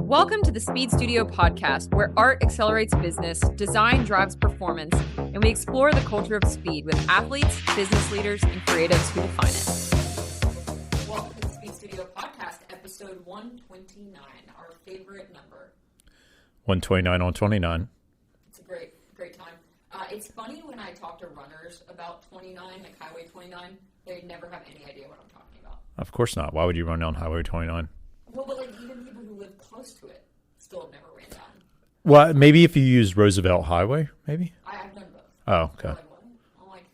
Welcome to the SpeedStudio podcast, where art accelerates business, design drives performance, and we explore the culture of speed with athletes, business leaders, and creatives who define it. Welcome to the SpeedStudio podcast, episode 129, our favorite number. 129 on 29. It's a great time. It's funny when I talk to runners about 29, like Highway 29, they never have any idea what I'm talking about. Of course not. Why would you run down Highway 29? Well, but like even people who live close to it still have never ran down. Well, maybe if you use Roosevelt Highway, maybe? I've done both. Oh, okay. Like, what? I'm like,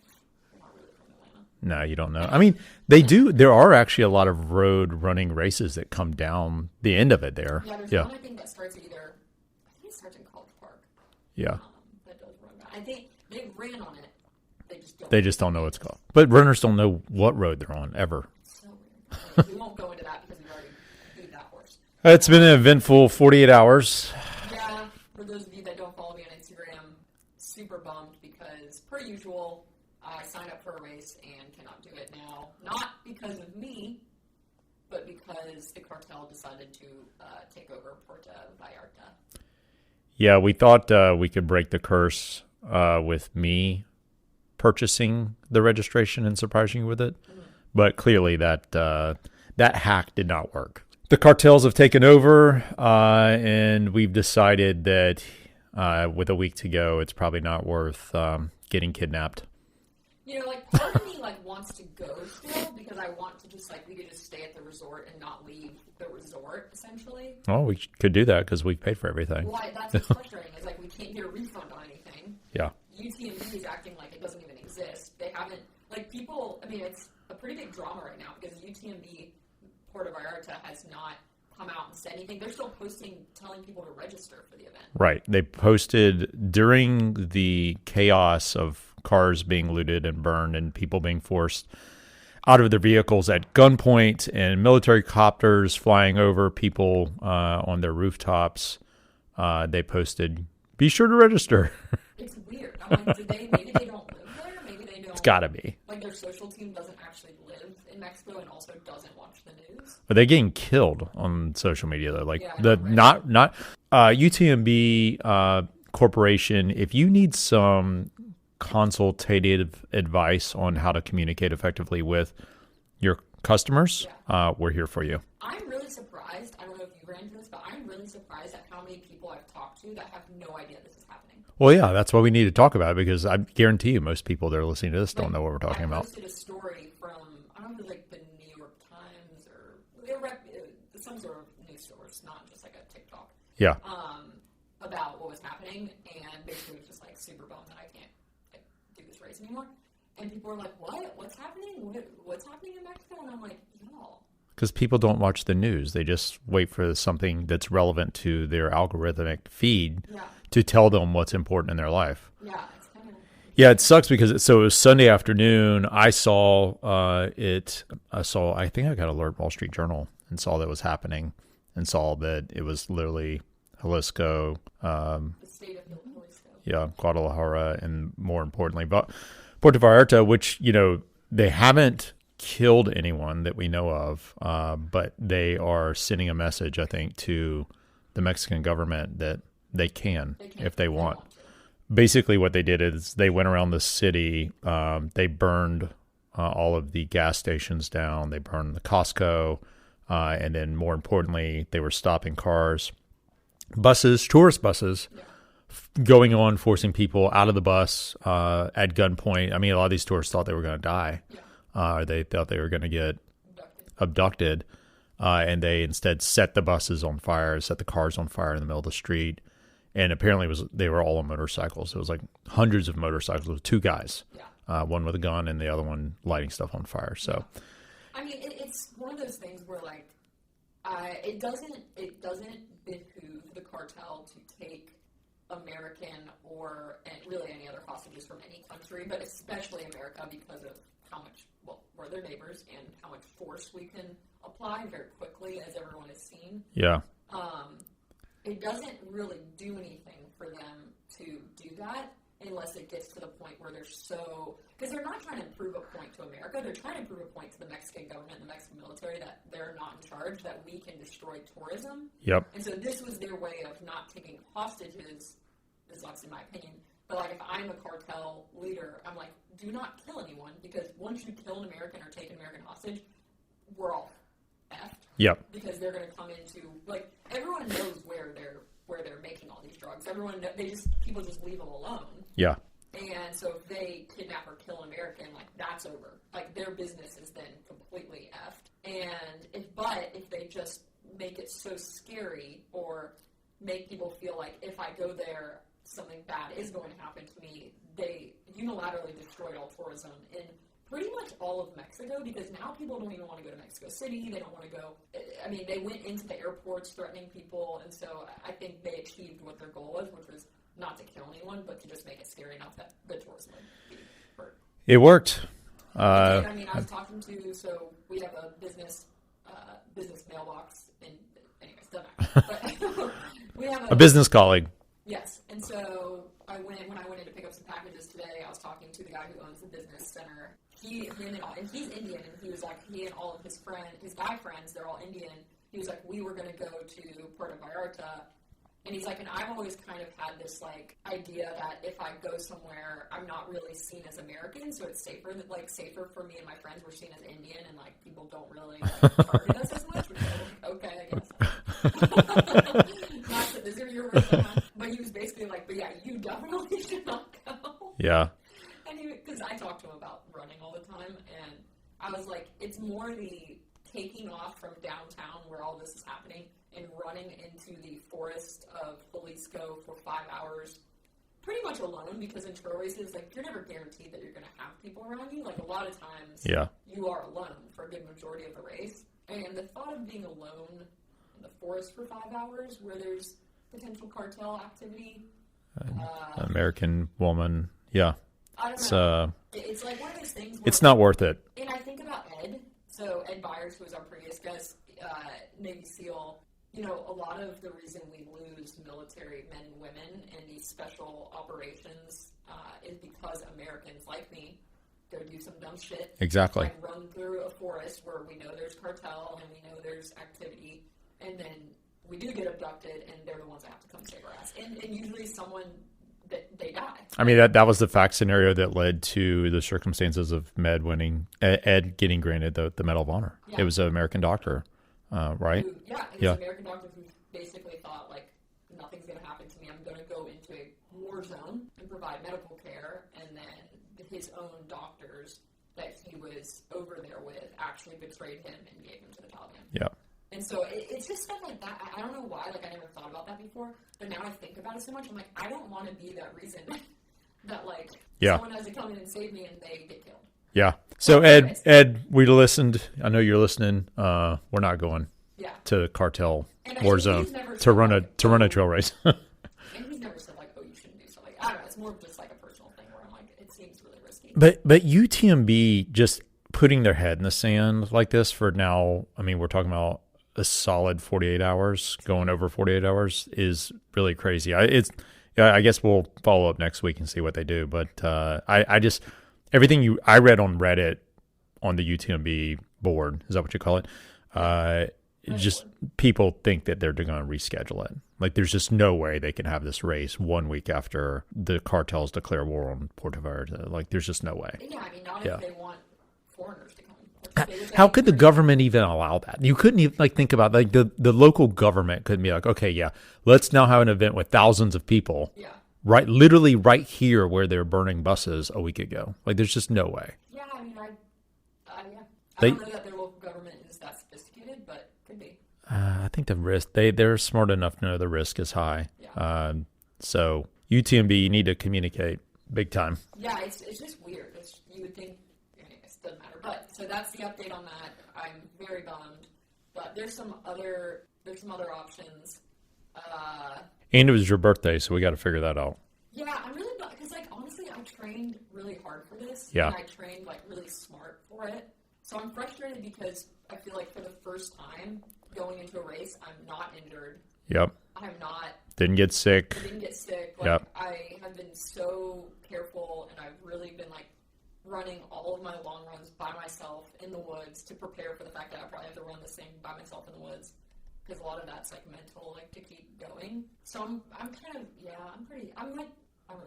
I'm not really from Atlanta. No, you don't know. I mean, they do. There are actually a lot of road running races that come down the end of it there. Yeah, there's one I think that starts at either, I think it starts in College Park. Yeah. That does run down. I think they ran on it. They just don't know what it's called. But runners don't know what road they're on, ever. It's so weird. We won't go into that because we've already beat that horse. It's been an eventful 48 hours. Yeah, for those of you that don't follow me on Instagram, super bummed because, per usual, I signed up for a race and cannot do it now. Not because of me, but because the cartel decided to take over Puerto Vallarta. Yeah, we thought we could break the curse with me purchasing the registration and surprising you with it. Mm-hmm. But clearly that hack did not work. The cartels have taken over, and we've decided that with a week to go, it's probably not worth getting kidnapped. You know, like, part of me, like, wants to go still because I want to just, like, we could just stay at the resort and not leave the resort, essentially. Oh, we could do that because we've paid for everything. Well, that's what's frustrating is, like, we can't get a refund on anything. Yeah. UTMB is acting like it doesn't even exist. They haven't, like, people, I mean, it's a pretty big drama right now because UTMB Puerto Vallarta has not come out and said anything. They're still posting, telling people to register for the event. Right. They posted during the chaos of cars being looted and burned and people being forced out of their vehicles at gunpoint and military copters flying over people on their rooftops. They posted, be sure to register. It's weird. I'm like, maybe they don't live there? Maybe they don't. It's got to be. Like, their social team doesn't actually live in Mexico and also doesn't watch the news. But they're getting killed on social media, though. Like, yeah, not UTMB Corporation, if you need some consultative advice on how to communicate effectively with your customers, we're here for you. I'm really surprised. I don't know if you ran into this, but I'm really surprised at how many people I've talked to that have no idea this is happening. Well, yeah, that's why we need to talk about it because I guarantee you most people that are listening to this don't know what we're talking about. I posted a story from, I don't know if it was like the New York Times or some sort of news source, not just like a TikTok. Yeah. About what was happening, and basically was just like super bummed that I can't do this race anymore. And people were like, "What? What's happening? What's happening in Mexico?" And I'm like, "Y'all." Because people don't watch the news; they just wait for something that's relevant to their algorithmic feed to tell them what's important in their life. Yeah, it's kind of. Yeah, it sucks because it was Sunday afternoon. I saw it. I think I got alert Wall Street Journal and saw that was happening and saw that it was literally Jalisco, the state of Jalisco. Yeah, Guadalajara, and more importantly, Puerto Vallarta, which, you know, they haven't killed anyone that we know of, but they are sending a message, I think, to the Mexican government that they can if they want. Basically, what they did is they went around the city, they burned all of the gas stations down, they burned the Costco, and then more importantly, they were stopping cars. Buses, tourist buses, going on, forcing people out of the bus at gunpoint. I mean, a lot of these tourists thought they were going to die. They thought they were going to get abducted, and they instead set the buses on fire, set the cars on fire in the middle of the street. And apparently they were all on motorcycles. It was like hundreds of motorcycles with two guys, one with a gun and the other one lighting stuff on fire. So, I mean, it's one of those things where like it doesn't behoove the cartel to take American or really any other hostages from any country, but especially America because of how much, well, we're their neighbors and how much force we can apply very quickly, as everyone has seen. Yeah. It doesn't really do anything for them to do that. unless it gets to the point where they're so, because they're not trying to prove a point to America, they're trying to prove a point to the Mexican government and the Mexican military that they're not in charge, that we can destroy tourism. Yep. And so this was their way of not taking hostages, this is obviously my opinion, but like if I'm a cartel leader, I'm like, do not kill anyone, because once you kill an American or take an American hostage, we're all effed. Yep. Because they're going to come into, like, everyone knows where they're making all these drugs. People just leave them alone. Yeah. And so if they kidnap or kill an American, like, that's over. Like, their business is then completely effed. And if they just make it so scary or make people feel like if I go there, something bad is going to happen to me, they unilaterally destroyed all tourism in pretty much all of Mexico, because now people don't even want to go to Mexico City. They don't want to go. I mean, they went into the airports threatening people, and so I think they achieved what their goal was, which was not to kill anyone, but to just make it scary enough that the tourism would be hurt. It worked. I was talking to, so we have a business mailbox, and anyways, doesn't matter. But we have a business colleague. Yes, and so when I went in to pick up some packages today, I was talking to the guy who owns the business center. He's Indian, and he was like, he and all of his guy friends, they're all Indian. He was like, we were going to go to Puerto Vallarta, and he's like, and I've always kind of had this like idea that if I go somewhere, I'm not really seen as American, so it's safer for me and my friends were seen as Indian, and like people don't really target us as much. Which is like, okay, I guess. Not that these are your words, but he was basically like, but yeah, you definitely should not go. Yeah. Because I talked to him about running all the time, and I was like, it's more the taking off from downtown where all this is happening and running into the forest of Jalisco for 5 hours, pretty much alone, because in trail races, like, you're never guaranteed that you're going to have people around you. Like, a lot of times, you are alone for a good majority of the race. And the thought of being alone in the forest for 5 hours where there's potential cartel activity. American woman, yeah. I don't know. It's like one of those things where it's not worth it. And I think about Ed. So Ed Byers, who was our previous guest, Navy SEAL, you know, a lot of the reason we lose military men and women in these special operations is because Americans like me go do some dumb shit. Exactly. Like run through a forest where we know there's cartel and we know there's activity, and then we do get abducted, and they're the ones that have to come save our ass. And usually they die. I mean, that was the fact scenario that led to the circumstances of Ed getting granted the Medal of Honor. Yeah. It was an American doctor, right? It was an American doctor who basically thought, like, nothing's going to happen to me. I'm going to go into a war zone and provide medical care, and then his own doctors that he was over there with actually betrayed him and gave him to the Taliban. Yeah. And so it's just stuff like that. I don't know why. Like, I never thought about that before. But now I think about it so much. I'm like, I don't want to be that reason that, like, someone has to come in and save me and they get killed. Yeah. So, Ed, we listened. I know you're listening. We're not going to cartel war zone to run a trail race. And he's never said, like, oh, you shouldn't do stuff like that. I don't know. It's more of just, like, a personal thing where I'm like, it seems really risky. But UTMB just putting their head in the sand like this for now, I mean, we're talking about a solid 48 hours, going over 48 hours is really crazy. I guess we'll follow up next week and see what they do. But I just, everything I read on Reddit on the UTMB board, is that what you call it? Just people think that they're going to reschedule it. Like, there's just no way they can have this race 1 week after the cartels declare war on Puerto Vallarta. Like, there's just no way. Yeah, I mean, not if they want foreigners to come. How could the government even allow that? You couldn't even think about, like, the local government couldn't be like, okay, let's now have an event with thousands of people. Yeah. Right, literally right here where they're burning buses a week ago. Like, there's just no way. Yeah, I mean, I don't know that their local government is that sophisticated, but could be. I think the risk, they're smart enough to know the risk is high. Yeah. So UTMB, you need to communicate big time. Yeah, it's just weird. You would think, anyways, doesn't matter. But so that's the update on that. I'm very bummed, but there's some other options. And it was your birthday, so we got to figure that out. Yeah, I'm really bummed because, like, honestly, I trained really hard for this. Yeah. And I trained, like, really smart for it. So I'm frustrated because I feel like for the first time going into a race, I'm not injured. Yep. I'm not. Didn't get sick. Didn't get sick. Like, Yep. I have been so careful, and I've really been like running all of my long runs by myself in the woods to prepare for the fact that I probably have to run this thing by myself in the woods, because a lot of that's like mental, like to keep going. So I'm kind of, I'm really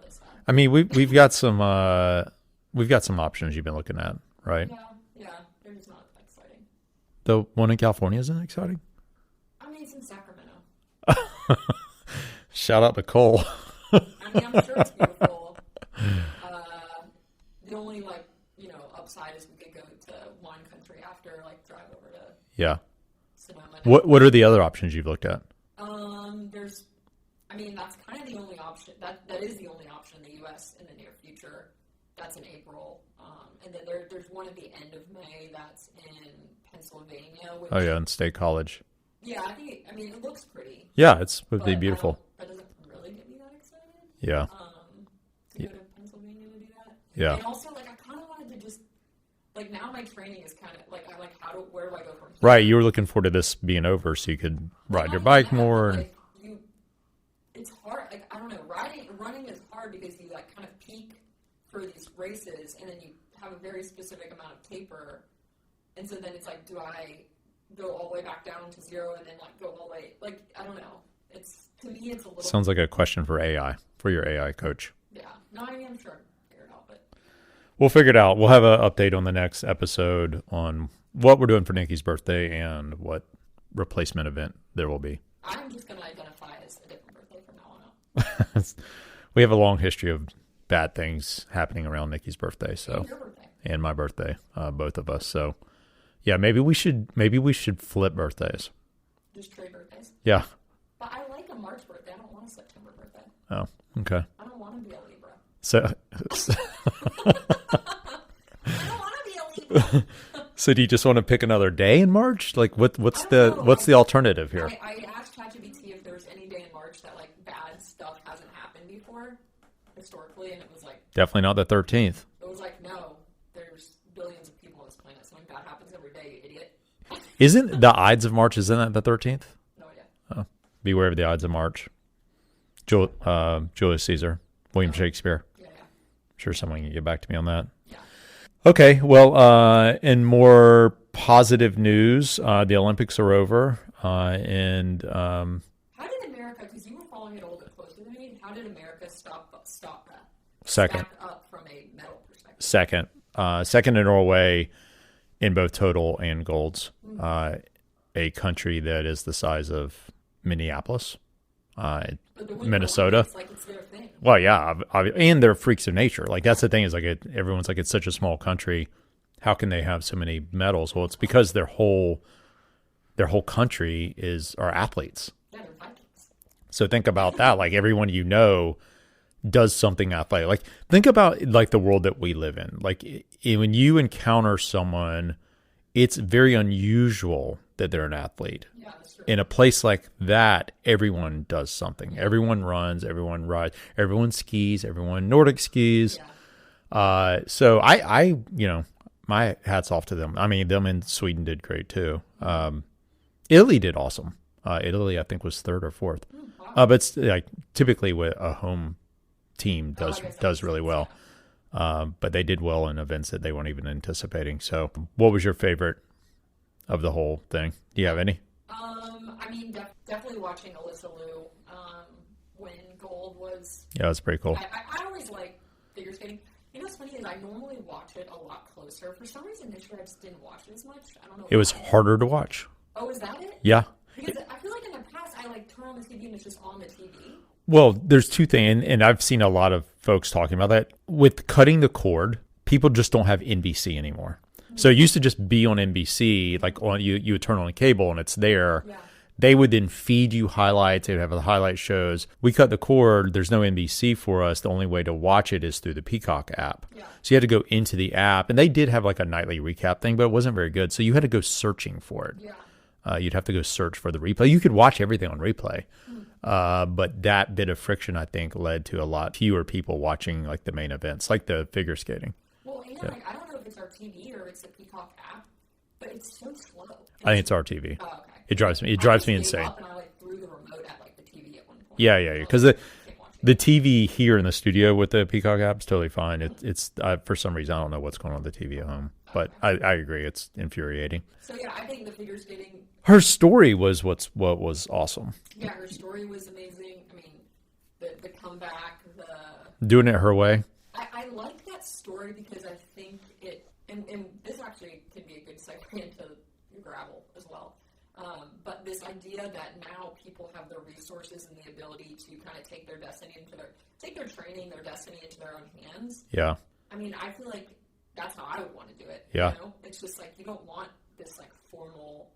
sad. I mean, we've got some options you've been looking at, right? Yeah, they're just not exciting. The one in California isn't exciting. I mean, it's in Sacramento. Shout out to Cole. I mean, I'm sure it's beautiful. The only upside is we could go to wine country after, like drive over to Sonoma. What are the other options you've looked at? That's kind of the only option. That is the only option in the U.S. in the near future. That's in April. And then there's one at the end of May that's in Pennsylvania. Which, in State College. Yeah, I think. It looks pretty. Yeah, it would be beautiful. That doesn't really get me that excited. Yeah. To go to Pennsylvania to do that. Yeah. And also, I kind of wanted to just, now my training is kind of, where do I go from here? Right, you were looking forward to this being over so you could ride your bike more. It's hard. I don't know. Running is hard because you, kind of peak for these races, and then you have a very specific amount of taper. And so then it's do I go all the way back down to zero and then, go all the way? I don't know. To me, it's a little... Sounds like a question for AI, for your AI coach. Yeah. No, I'm sure I'll figure it out, but... We'll figure it out. We'll have an update on the next episode on what we're doing for Nikki's birthday and what replacement event there will be. I'm just going to identify as a different birthday from now on out. We have a long history of bad things happening around Nikki's birthday, And your birthday. And my birthday, both of us. So, yeah, maybe we should flip birthdays. Just trade birthdays. Yeah. But I like a March birthday. I don't want a September birthday. Oh, okay. I don't want to be a Libra. So I don't want to be a Libra. So do you just want to pick another day in March? What's the alternative here? I asked ChatGPT if there was any day in March that bad stuff hasn't happened before historically, and it was definitely not the 13th. It was no, there's billions of people on this planet. Something bad happens every day, you idiot. Isn't the Ides of March? Isn't that the 13th? No idea. Oh, beware of the Ides of March. Julius Caesar, William Shakespeare. Yeah. I'm sure someone can get back to me on that. Yeah. Okay, well, in more positive news, the Olympics are over, and how did America? Because you were following it a little bit closer than me. How did America stop that? Second. Stack up from a medal perspective. Second in Norway in both total and golds. A country that is the size of Minneapolis, Minnesota. It's their thing. Well, yeah, and they're freaks of nature. That's the thing is everyone's it's such a small country. How can they have so many medals? Well, it's because their whole country are athletes. Yeah, they're Vikings. So think about that. Everyone does something athletic. Think about the world that we live in. When you encounter someone, it's very unusual that they're an athlete. Yeah, that's true. In a place like that, everyone does something. Everyone runs, everyone rides, everyone skis, everyone Nordic skis. Yeah. So I my hat's off to them. I mean, them in Sweden did great too. Italy did awesome. Italy, I think, was third or fourth. Wow. But it's typically with a home team does really well. But they did well in events that they weren't even anticipating. So what was your favorite of the whole thing? Do you have any? Definitely watching Alysa Liu win gold was... Yeah, that's pretty cool. I always like figure skating. What's funny is I normally watch it a lot closer. For some reason this year I just didn't watch it as much. I don't know. It was harder to watch. Oh, is that it? Yeah. Because I feel like in the past I turn on the TV and it's just on the TV. Well, there's two things, and I've seen a lot of folks talking about that. With cutting the cord, people just don't have NBC anymore. So it used to just be on NBC, you would turn on a cable and it's there. Yeah. They would then feed you highlights. They would have the highlight shows. We cut the cord. There's no NBC for us. The only way to watch it is through the Peacock app. Yeah. So you had to go into the app, and they did have a nightly recap thing, but it wasn't very good. So you had to go searching for it. Yeah. You'd have to go search for the replay. You could watch everything on replay. But that bit of friction, I think, led to a lot fewer people watching the main events, like the figure skating. Well, yeah. I don't know if it's our TV or it's the Peacock app, but it's so slow. I think it's our TV. Oh, okay. It drives me insane. Up and I threw the remote at the TV Yeah, because the TV here in the studio with the Peacock app is totally fine. It's for some reason I don't know what's going on with the TV at home, but I agree it's infuriating. So yeah, I think the figure skating. Her story was what was awesome. Yeah, her story was amazing. I mean, the comeback, doing it her way. I like that story because I think it, and this actually could be a good segue into gravel as well. But this idea that now people have the resources and the ability to kind of take their destiny take their training, their destiny into their own hands. Yeah. I mean, I feel like that's how I would want to do it. Yeah. You know? It's just like you don't want this like formal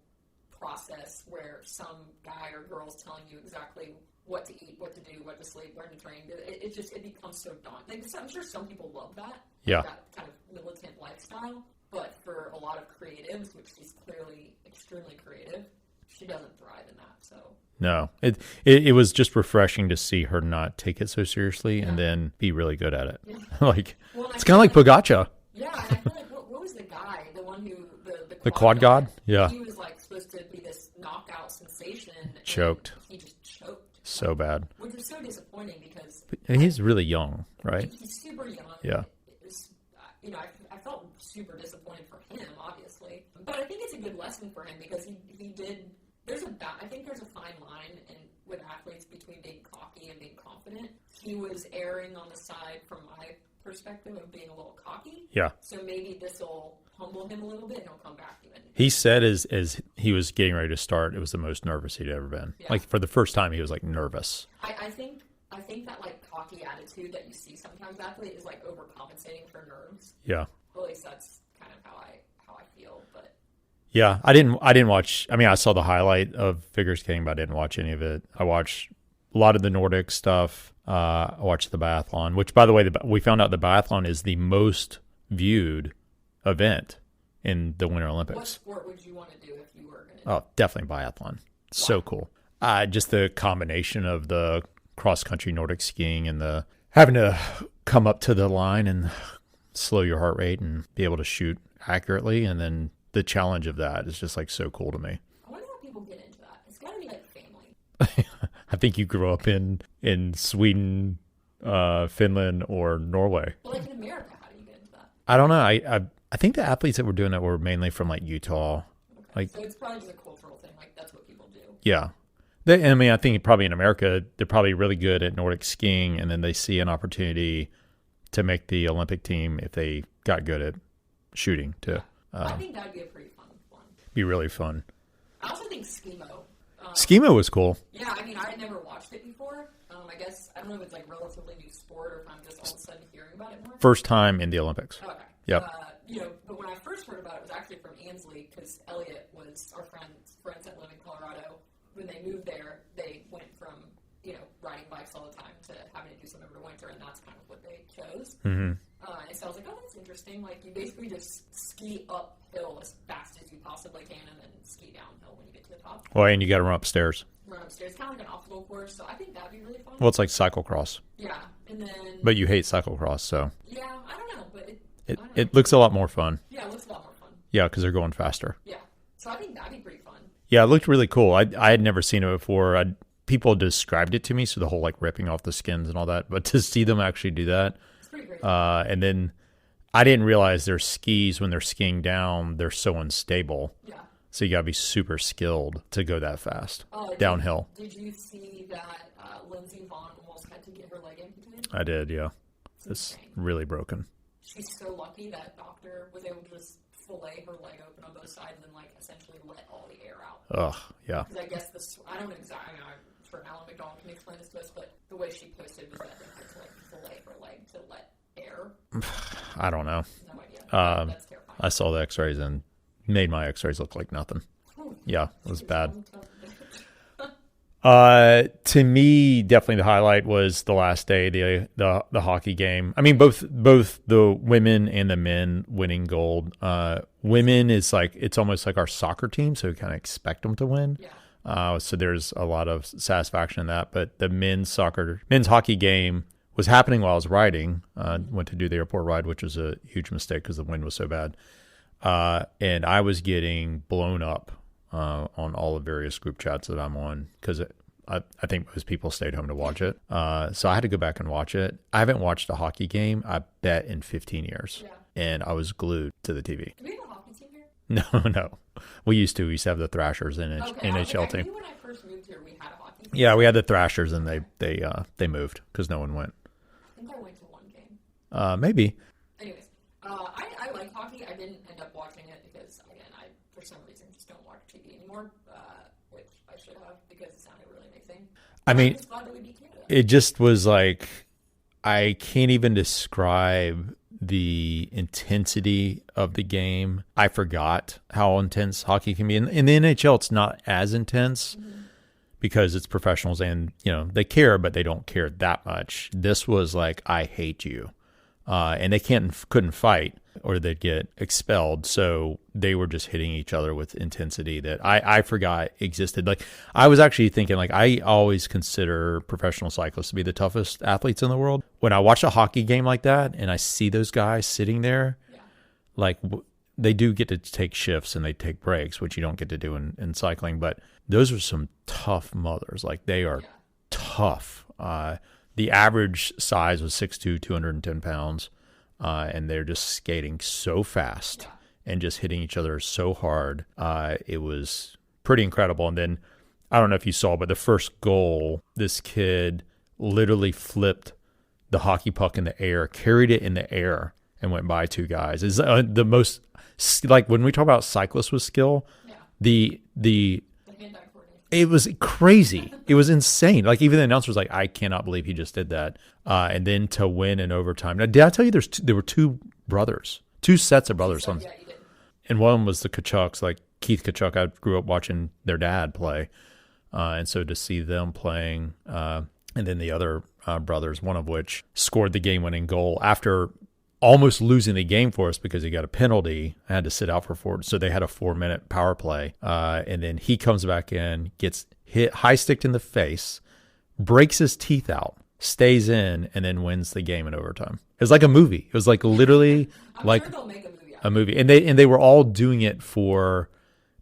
process where some guy or girl's telling you exactly what to eat, what to do, what to sleep, where to train. It becomes so daunting. Like, I'm sure some people love that. Yeah. That kind of militant lifestyle. But for a lot of creatives, which she's clearly extremely creative, she doesn't thrive in that. So no, it was just refreshing to see her not take it so seriously and then be really good at it. Yeah. It's kind of like Pogača. Yeah, and I feel like what was the guy, the one who the quad god? Yeah, he was like supposed to be this knockout sensation. Choked. He just choked. So bad. Which was so disappointing because he's really young, right? He's super young. Yeah. It was, I felt super disappointed for him, obviously. But I think it's a good lesson for him because he did. I think there's a fine line with athletes between being cocky and being confident. He was erring on the side, from my perspective, of being a little cocky. Yeah. So maybe this will humble him a little bit and he'll come back even. He said as he was getting ready to start, it was the most nervous he'd ever been. Yeah. Like for the first time, he was like nervous. I think that like cocky attitude that you see sometimes athlete is like overcompensating for nerves. Yeah. At least that's kind of how I feel, but. Yeah, I didn't watch. I mean, I saw the highlight of figure skating, but I didn't watch any of it. I watched a lot of the Nordic stuff. I watched the biathlon, which, by the way, we found out the biathlon is the most viewed event in the Winter Olympics. What sport would you want to do if you were going to? Oh, definitely biathlon. So cool. Just the combination of the cross-country Nordic skiing and the having to come up to the line and slow your heart rate and be able to shoot accurately, and then the challenge of that is just like so cool to me. I wonder how people get into that. It's got to be like family. I think you grew up in Sweden, Finland, or Norway. Well, like in America, how do you get into that? I don't know. I think the athletes that were doing it were mainly from like Utah. Okay. Like, so it's probably just a cultural thing. Like that's what people do. Yeah. I think probably in America, they're probably really good at Nordic skiing, and then they see an opportunity to make the Olympic team if they got good at shooting too. Yeah. I think that would be a pretty fun one. Be really fun. I also think skimo. Skimo was cool. Yeah, I mean, I had never watched it before. I guess, I don't know if it's like relatively new sport or if I'm just all of a sudden hearing about it more. First time in the Olympics. Okay. Yep. But when I first heard about it was actually from Ansley, because Elliot was our friends that live in Colorado. When they moved there, they went from, riding bikes all the time to having to do some over winter, and that's kind of what they chose. Mm-hmm. And so I was like, oh, that's interesting. Like, you basically just ski uphill as fast as you possibly can and then ski downhill when you get to the top. Well, and you got to run upstairs. It's kind of like an obstacle course, so I think that'd be really fun. Well, it's like cyclocross. Yeah, and then... But you hate cyclocross, so... Yeah, I don't know, but it looks a lot more fun. Yeah, it looks a lot more fun. Yeah, because they're going faster. Yeah, so I think that'd be pretty fun. Yeah, it looked really cool. I had never seen it before. People described it to me, so the whole like ripping off the skins and all that. But to see them actually do that, it's pretty great. And then I didn't realize their skis when they're skiing down, they're so unstable. Yeah. So you gotta be super skilled to go that fast downhill. Did you see that Lindsey Vonn almost had to get her leg amputated? I did, yeah. It's really broken. She's so lucky that doctor was able to just fillet her leg open on both sides and like essentially let all the air out. Ugh, yeah. Because I guess I don't know exactly. I'm sure Alan McDonald can explain this to us, but the way she posted was that they had to like fillet her leg to let air. I don't know. No idea. That's terrifying. I saw the X-rays and made my X-rays look like nothing. Yeah, it was bad. To me, definitely the highlight was the last day, the hockey game. I mean, both the women and the men winning gold. Women is like, it's almost like our soccer team, so we kind of expect them to win. Yeah. So there's a lot of satisfaction in that. But the men's hockey game was happening while I was riding. Went to do the airport ride, which was a huge mistake because the wind was so bad. And I was getting blown up on all the various group chats that I'm on because I think most people stayed home to watch it. So I had to go back and watch it. I haven't watched a hockey game, I bet, in 15 years. Yeah. And I was glued to the TV. Do we have a hockey team here? No. We used to. We used to have the Thrashers in NHL team. I knew when I first moved here, we had a hockey team. Yeah, we had the Thrashers, and they moved because no one went. I think I went to one game. Maybe. Anyways, I like hockey. I didn't end up watching it because, again, I, for some reason, just don't watch TV anymore, which I should have because it sounded really amazing. I mean, I'm just glad that we beat Canada. it just was like, I can't even describe the intensity of the game. I forgot how intense hockey can be. In the NHL, it's not as intense because it's professionals and, they care, but they don't care that much. This was like, I hate you. And they couldn't fight or they'd get expelled. So they were just hitting each other with intensity that I forgot existed. Like, I was actually thinking, like, I always consider professional cyclists to be the toughest athletes in the world. When I watch a hockey game like that and I see those guys sitting there, like, they do get to take shifts and they take breaks, which you don't get to do in cycling. But those are some tough mothers. Like, they are tough. The average size was 6'2", 210 pounds, and they're just skating so fast and just hitting each other so hard. It was pretty incredible. And then, I don't know if you saw, but the first goal, this kid literally flipped the hockey puck in the air, carried it in the air, and went by two guys. Is the most, like, when we talk about cyclists with skill, the it was crazy. It was insane. Like, even the announcer was like, I cannot believe he just did that. And then to win in overtime. Now, did I tell you there were two brothers, two sets of brothers? Yeah, you did. And one was the Kachucks, like Keith Kachuk. I grew up watching their dad play. And so to see them playing, and then the other brothers, one of which scored the game-winning goal after almost losing the game for us because he got a penalty. I had to sit out for 4. So they had a 4-minute power play. And then he comes back in, gets hit high-sticked in the face, breaks his teeth out, stays in, and then wins the game in overtime. It was like a movie. It was like literally like sure they'll make a movie. A movie. And they were all doing it for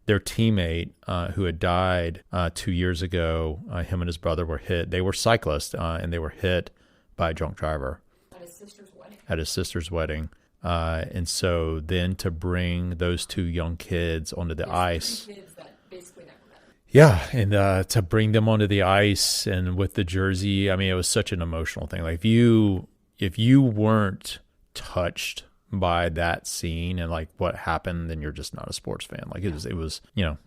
their teammate who had died 2 years ago. Him and his brother were hit. They were cyclists, and they were hit by a drunk driver. At his sister's wedding. And so then to bring those two young kids onto the ice. 3 kids that basically never met. Yeah, and to bring them onto the ice and with the jersey, I mean, it was such an emotional thing. Like, if you weren't touched by that scene and like what happened, then you're just not a sports fan. Like, it was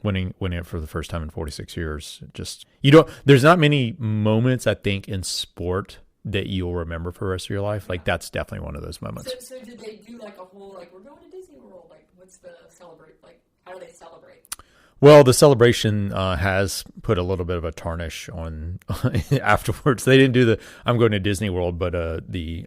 winning it for the first time in 46 years. Just, there's not many moments, I think, in sport that you'll remember for the rest of your life. Like, that's definitely one of those moments. So did they do like a whole, like, we're going to Disney World? Like, what's the celebrate? Like, how do they celebrate? Well, the celebration has put a little bit of a tarnish on afterwards. They didn't do the I'm going to Disney World, but the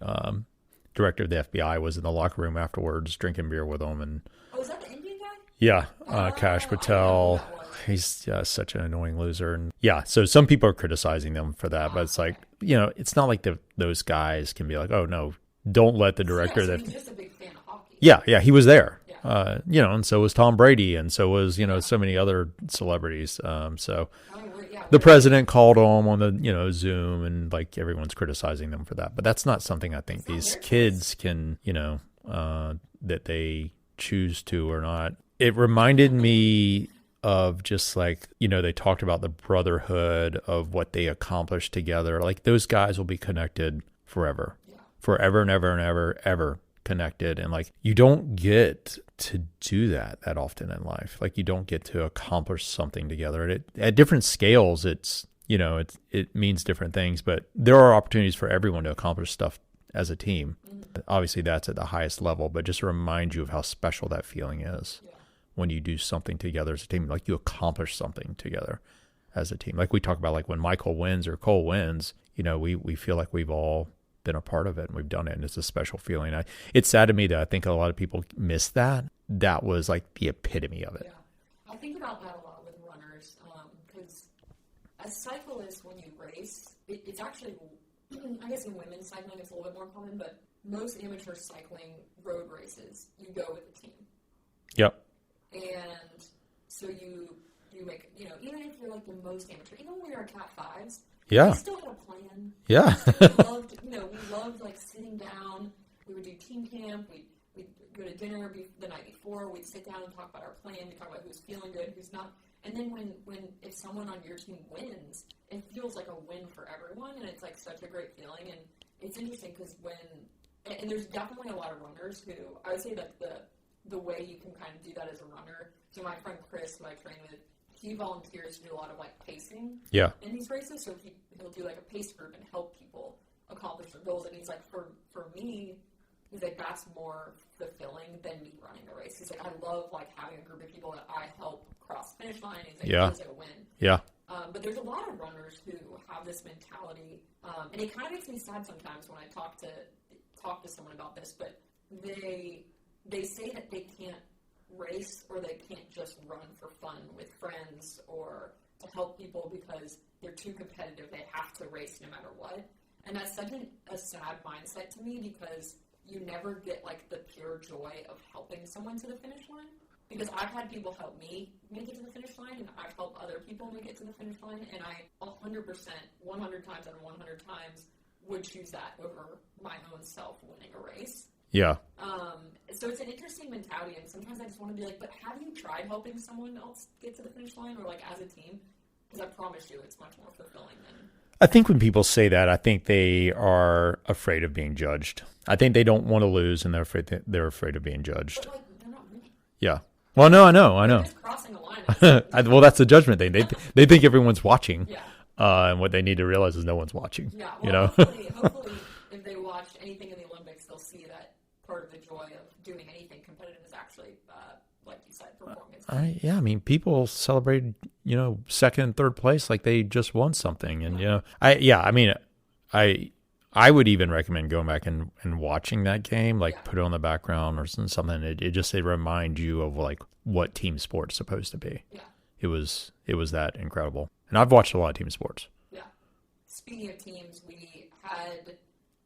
director of the FBI was in the locker room afterwards drinking beer with them. And is that the Indian guy? Yeah, Kash Patel. He's such an annoying loser. And yeah, so some people are criticizing them for that, but it's like, it's not like those guys can be like, oh no, don't let the director so he's just a big fan of hockey. Yeah, he was there. And so was Tom Brady, and so was, so many other celebrities. The president called him on the, Zoom, and like everyone's criticizing them for that. But that's not something I think these kids can, that they choose to or not. It reminded me of just like, they talked about the brotherhood of what they accomplished together. Like, those guys will be connected forever, forever and ever and ever, ever connected. And like, you don't get to do that often in life. Like, you don't get to accomplish something together. And at different scales, it's, it means different things, but there are opportunities for everyone to accomplish stuff as a team. Obviously that's at the highest level, but just to remind you of how special that feeling is. When you do something together as a team, like you accomplish something together as a team. Like we talk about, like when Michael wins or Cole wins, we feel like we've all been a part of it and we've done it, and it's a special feeling. It's sad to me that I think a lot of people miss that. That was like the epitome of it. Yeah. I think about that a lot with runners, because as cyclists, when you race, it's actually, I guess in women's cycling it's a little bit more common, but most amateur cycling road races, you go with a team. Yep. And so you you make, even if you're like the most amateur, even when we were Cat 5s, Yeah. we still had a plan. Yeah. We loved like sitting down. We would do team camp. We'd go to dinner the night before. We'd sit down and talk about our plan. We'd talk about who's feeling good, who's not. And then if someone on your team wins, it feels like a win for everyone, and it's like such a great feeling. And it's interesting because and there's definitely a lot of runners who, I would say that the way you can kind of do that as a runner. So my friend Chris, who I train with, he volunteers to do a lot of like pacing in these races. So he'll do like a pace group and help people accomplish their goals. And he's like, for me, he's like, that's more fulfilling than me running a race. He's like, I love like having a group of people that I help cross the finish line. He's like, it feels like a win. Yeah. But there's a lot of runners who have this mentality, and it kind of makes me sad sometimes when I talk to someone about this. But they say that they can't race or they can't just run for fun with friends or to help people because they're too competitive. They have to race no matter what. And that's such a sad mindset to me because you never get like the pure joy of helping someone to the finish line. Because I've had people help me make it to the finish line, and I've helped other people make it to the finish line, and I 100%, 100 times out of 100 times would choose that over my own self winning a race. Yeah. So it's an interesting mentality, and sometimes I just want to be like, but have you tried helping someone else get to the finish line or like as a team? Because I promise you it's much more fulfilling than... I think when people say that, I think they are afraid of being judged. I think they don't want to lose, and they're afraid of being judged. But like, they're not winning. Yeah. Well, no, I know. They're just crossing a line. Well, that's the judgment thing. They think everyone's watching. Yeah. And what they need to realize is no one's watching. Yeah. Well, hopefully, if they watch anything in the Olympics, they'll see that part of the joy of doing anything competitive is actually, like you said, performance. I mean, people celebrated, second and third place like they just won something, and I would even recommend going back and watching that game, like put it on the background or something. It reminds you of like what team sport's supposed to be. Yeah. It was that incredible. And I've watched a lot of team sports. Yeah. Speaking of teams, we had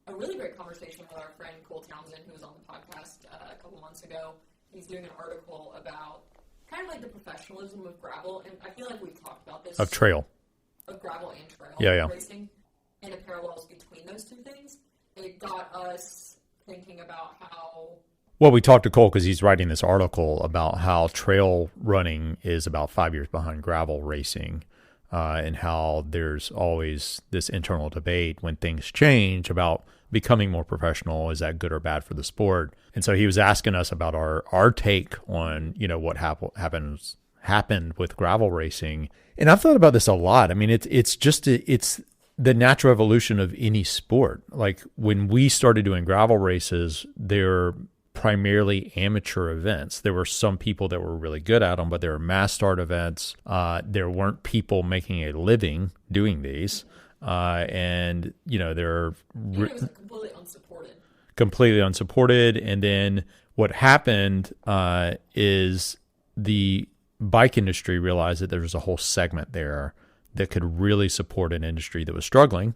a really great conversation with our friend Cole Townsend, who was on the podcast a couple months ago. He's doing an article about kind of like the professionalism of gravel, and I feel like we've talked about this. Of gravel and trail racing. And the parallels between those two things. It got us thinking about how... Well, we talked to Cole because he's writing this article about how trail running is about 5 years behind gravel racing, and how there's always this internal debate when things change about becoming more professional. Is that good or bad for the sport? And so he was asking us about our take on, what happened with gravel racing. And I've thought about this a lot. I mean, it's the natural evolution of any sport. Like when we started doing gravel races, they're primarily amateur events. There were some people that were really good at them, but they were mass start events. There weren't people making a living doing these. And, they're completely unsupported. And then what happened is the bike industry realized that there was a whole segment there that could really support an industry that was struggling,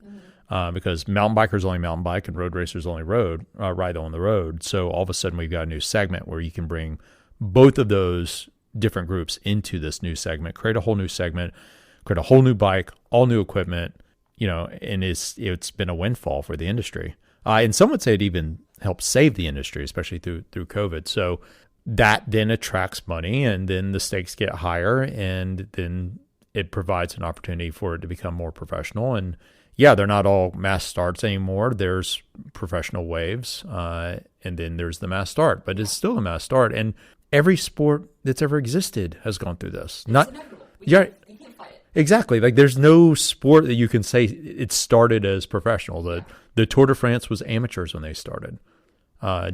because mountain bikers only mountain bike and road racers only ride on the road. So all of a sudden we've got a new segment where you can bring both of those different groups into this new segment, create a whole new segment, create a whole new bike, all new equipment, and it's been a windfall for the industry. And some would say it even helped save the industry, especially through COVID. So that then attracts money, and then the stakes get higher, and then it provides an opportunity for it to become more professional. And yeah, they're not all mass starts anymore. There's professional waves, and then there's the mass start, but it's still a mass start. And every sport that's ever existed has gone through this. You can't fight it. Exactly. Like there's no sport that you can say it started as professional. The Tour de France was amateurs when they started.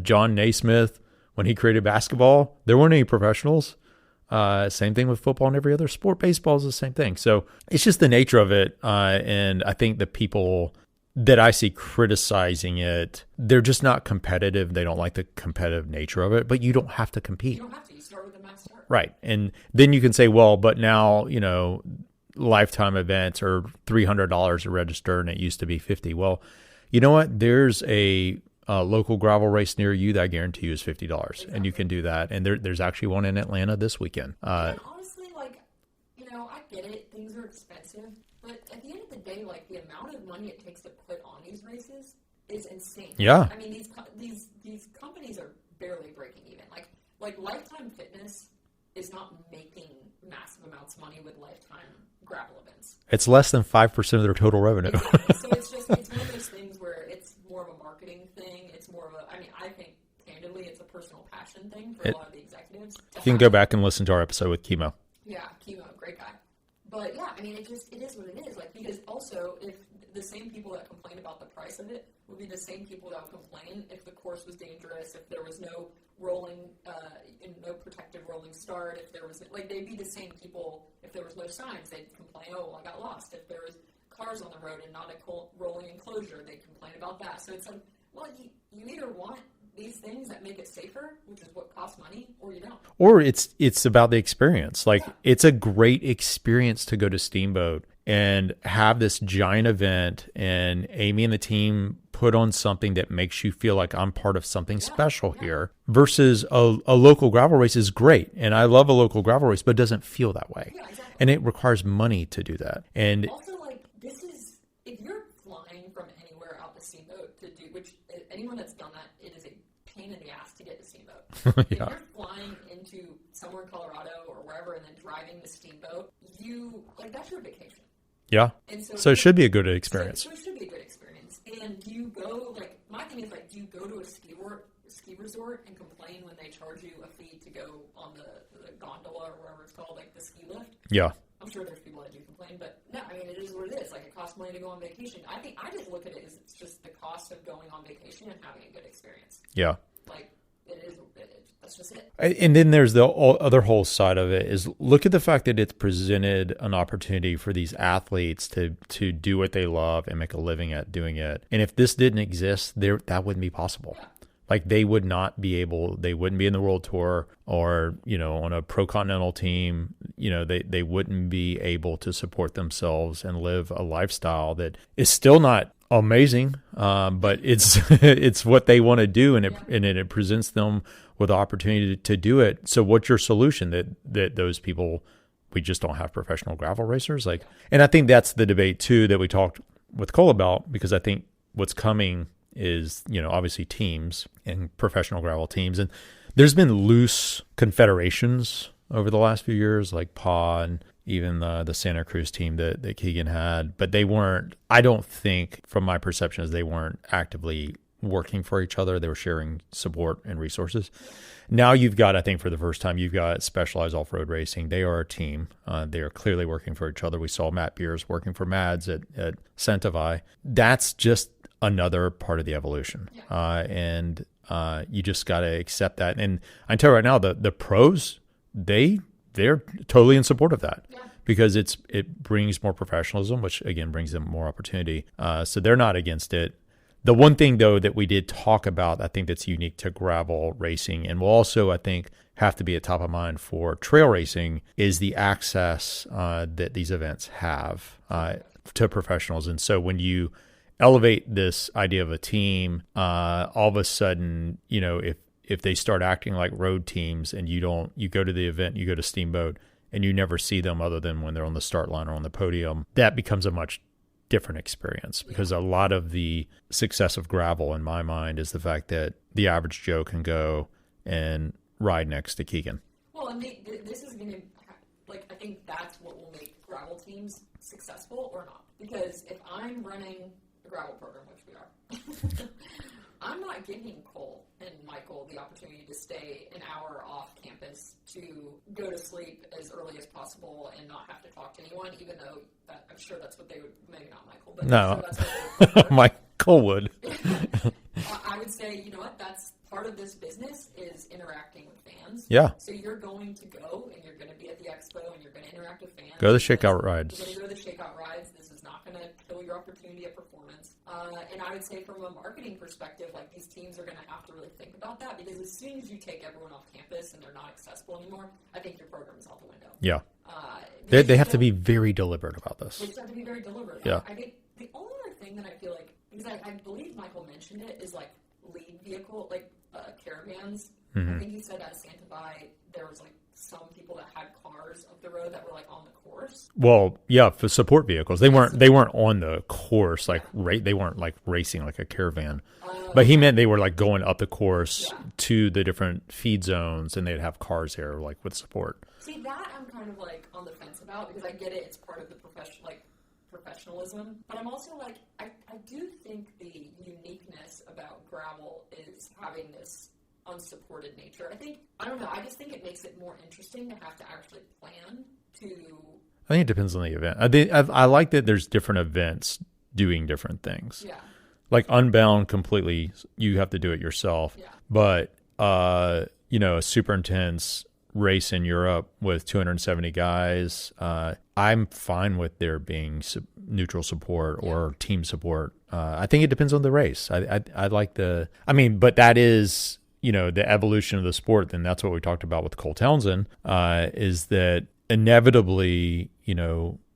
John Naismith, when he created basketball, there weren't any professionals. Same thing with football and every other sport. Baseball is the same thing. So it's just the nature of it. And I think the people that I see criticizing it, they're just not competitive. They don't like the competitive nature of it, but you don't have to compete. You don't have to. You start with a mass start. Right. And then you can say, well, but now, lifetime events are $300 to register and it used to be $50. Well, you know what? There's a local gravel race near you that I guarantee you is $50, exactly. And you can do that. And there's actually one in Atlanta this weekend. And honestly, get it. Things are expensive. But at the end of the day, like, the amount of money it takes to put on these races is insane. Yeah. I mean, these companies are barely breaking even. Like Lifetime Fitness is not making massive amounts of money with Lifetime gravel events. It's less than 5% of their total revenue. Exactly. So it's one of those things where it's more of a marketing thing. It's more of a, I mean, I think, candidly, it's a personal passion thing for a lot of the executives. You can go back and listen to our episode with Chemo. Yeah, Chemo, great guy. But yeah, I mean, it is what it is. Like, because also, if the same people that complain about the price of it would be the same people that would complain if the course was dangerous, if there was no rolling, no protective rolling start, if there was, like, they'd be the same people if there was no signs. They'd complain, oh, I got lost. If there was cars on the road and not a rolling enclosure, they'd complain about that. So it's like, well, you either want these things that make it safer, which is what costs money, or you don't. Or it's about the experience. Like, it's a great experience to go to Steamboat and have this giant event, and Amy and the team put on something that makes you feel like I'm part of something special here, versus a local gravel race is great. And I love a local gravel race, but it doesn't feel that way. Yeah, exactly. And it requires money to do that. And also, like, this is, if you're flying from anywhere out to Steamboat to do, which anyone that's done that, it is a pain in the ass to get to Steamboat. If you're flying into somewhere in Colorado or wherever and then driving to Steamboat, that's your vacation. Yeah. And so it should be a good experience. So it should be a good experience. And do you go, like, my thing is, like, do you go to a ski resort and complain when they charge you a fee to go on the gondola or whatever it's called, like the ski lift? Yeah. I'm sure there's people that do complain, but no, I mean, it is what it is. Like, it costs money to go on vacation. I just look at it as it's just the cost of going on vacation and having a good experience. Yeah. Like, that's just it. And then there's the other whole side of it is, look at the fact that it's presented an opportunity for these athletes to do what they love and make a living at doing it. And if this didn't exist, that wouldn't be possible. Yeah. Like, they wouldn't be in the world tour or, on a pro continental team. They wouldn't be able to support themselves and live a lifestyle that is still not amazing, but it's what they want to do, and it presents them with the opportunity to do it. So what's your solution? That those people, we just don't have professional gravel racers? Like, and I think that's the debate too that we talked with Cole about, because I think what's coming is, obviously teams and professional gravel teams. And there's been loose confederations over the last few years, like PA and even the Santa Cruz team that Keegan had, but they weren't, I don't think, from my perception, is they weren't actively working for each other. They were sharing support and resources. Now you've got, I think for the first time, you've got Specialized Off-Road Racing. They are a team. They are clearly working for each other. We saw Matt Beers working for Mads at Centavi. That's just another part of the evolution. And you just got to accept that. And I tell you right now, the pros, they're totally in support of that, because it brings more professionalism, which again brings them more opportunity. So they're not against it. The one thing though that we did talk about, I think that's unique to gravel racing, and will also, I think, have to be at top of mind for trail racing, is the access that these events have to professionals. And so when you elevate this idea of a team, all of a sudden, if they start acting like road teams, and you go to the event, you go to Steamboat, and you never see them other than when they're on the start line or on the podium, that becomes a much different experience, because a lot of the success of gravel, in my mind, is the fact that the average Joe can go and ride next to Keegan. Well, and this is going to, like, I think that's what will make gravel teams successful or not. Because if I'm running a gravel program, which we are, I'm not giving Cole and Michael the opportunity to stay an hour off campus to go to sleep as early as possible and not have to talk to anyone, even though I'm sure that's what they would, maybe not Michael, but no. I'm sure that's what they would. Michael would. I would say, you know what, that's part of this business is interacting with fans. Yeah. So you're going to go and you're going to be at the expo and you're going to interact with fans. Go to the shakeout rides. You're going to go to the shakeout rides. This is not going to kill your opportunity at performance. And I would say from a marketing perspective, like, these teams are going to have to really think about that, because as soon as you take everyone off campus and they're not accessible anymore, I think your program is out the window. Yeah. They have to be very deliberate about this. They just have to be very deliberate. Yeah. I think the only other thing that I feel like, because I believe Michael mentioned it, is like lead vehicle, like caravans. Mm-hmm. I think he said at Santa Fe there was like some people that had cars up the road that were like on the course. Well, yeah, for support vehicles, they weren't on the course like they weren't like racing like a caravan. But he meant they were like going up the course to the different feed zones, and they'd have cars there like with support. See, that I'm kind of like on the fence about, because I get it; it's part of the professionalism. But I'm also like, I do think the uniqueness about gravel is having this unsupported nature. I don't know. I just think it makes it more interesting to have to actually plan to. I think it depends on the event. I like that there's different events doing different things. Yeah. Like Unbound, completely, you have to do it yourself. Yeah. But, a super intense race in Europe with 270 guys, I'm fine with there being neutral support or team support. I think it depends on the race. I like but that is, the evolution of the sport. Then that's what we talked about with Cole Townsend, is that inevitably,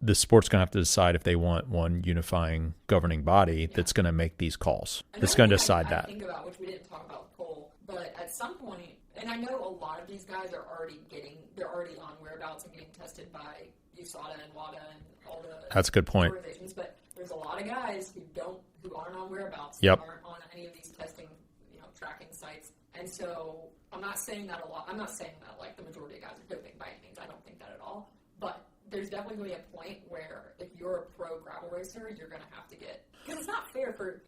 the sport's going to have to decide if they want one unifying governing body that's going to make these calls. That's going to decide that. I think about, which we didn't talk about with Cole, but at some point, and I know a lot of these guys are they're already on whereabouts and getting tested by USADA and WADA and all the that's a good point. Organizations, but there's a lot of guys who aren't on whereabouts, yep. aren't on any of these testing, tracking sites. And so I'm not saying that like the majority of guys are doping by any means. I don't think that at all. But there's definitely going to be a point where if you're a pro gravel racer, you're going to have to because it's not fair for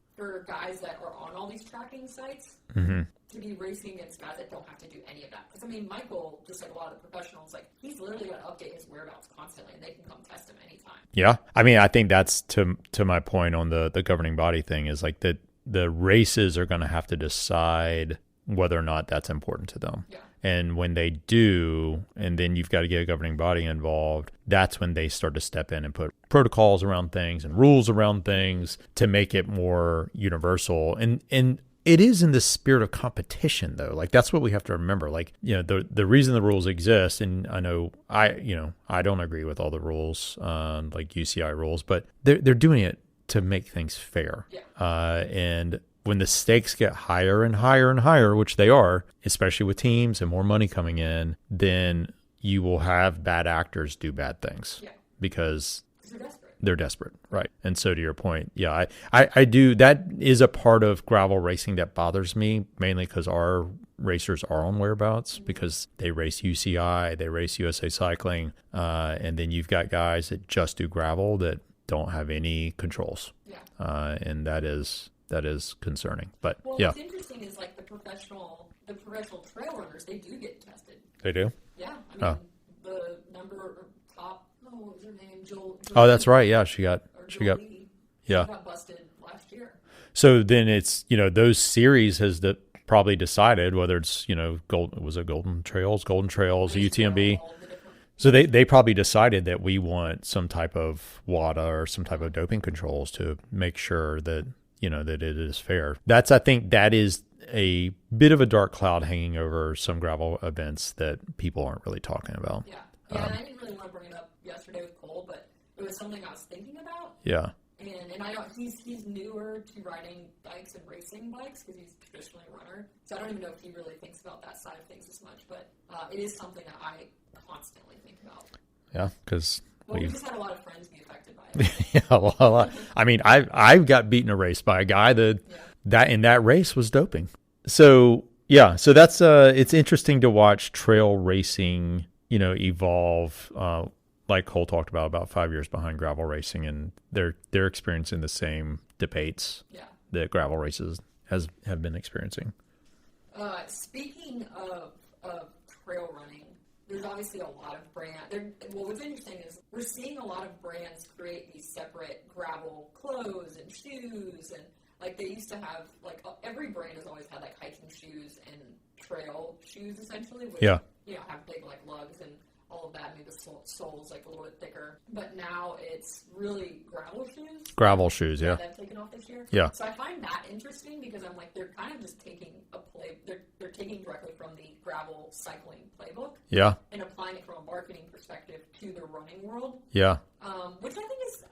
guys that are on all these tracking sites to be racing against guys that don't have to do any of that. Because, Michael, just like a lot of the professionals, like, he's literally going to update his whereabouts constantly, and they can come test him anytime. Yeah. I think that's to my point on the governing body thing, is like the races are going to have to decide whether or not that's important to them. Yeah. And when they do, and then you've got to get a governing body involved, that's when they start to step in and put protocols around things and rules around things to make it more universal. And it is in the spirit of competition, though. Like, that's what we have to remember. Like, the reason the rules exist, and I know I don't agree with all the rules, like UCI rules, but they're doing it to make things fair. Yeah. And when the stakes get higher and higher and higher, which they are, especially with teams and more money coming in, then you will have bad actors do bad things. Yeah. Because they're desperate. Right. And so to your point, yeah, I do. That is a part of gravel racing that bothers me, mainly because our racers are on whereabouts, because they race UCI, they race USA Cycling, and then you've got guys that just do gravel that don't have any controls. Yeah. And that is concerning. But what's interesting is like the professional trail runners, they do get tested. They do? Yeah. The top, what was her name? Joel. Oh, that's right. Yeah, she got busted last year. So then it's, those series has probably decided whether it's, Golden Trails, UTMB. So they probably decided that we want some type of WADA or some type of doping controls to make sure that, that it is fair. I think that is a bit of a dark cloud hanging over some gravel events that people aren't really talking about. Yeah. Yeah, and I didn't really want to bring it up yesterday with Cole, but it was something I was thinking about. Yeah. And I know he's newer to riding bikes and racing bikes because he's traditionally a runner. So I don't even know if he really thinks about that side of things as much. But it is something that I constantly think about. Yeah, because we just had a lot of friends be affected by it. Yeah, a lot. I got beaten a race by a guy that in that race was doping. So yeah, so that's it's interesting to watch trail racing, evolve. Like Cole talked about 5 years behind gravel racing, and they're experiencing the same debates that gravel races have been experiencing. Speaking of trail running, there's obviously a lot of brands. What's interesting is we're seeing a lot of brands create these separate gravel clothes and shoes, and like they used to have, like every brand has always had like hiking shoes and trail shoes essentially, which have big like lugs and all of that. Maybe the sole's like a little bit thicker, but now it's really gravel shoes. Gravel shoes, yeah. That have taken off this year. Yeah. So I find that interesting because I'm like, they're kind of just taking they're taking directly from the gravel cycling playbook. Yeah. And applying it from a marketing perspective to the running world. Yeah. Which I think is,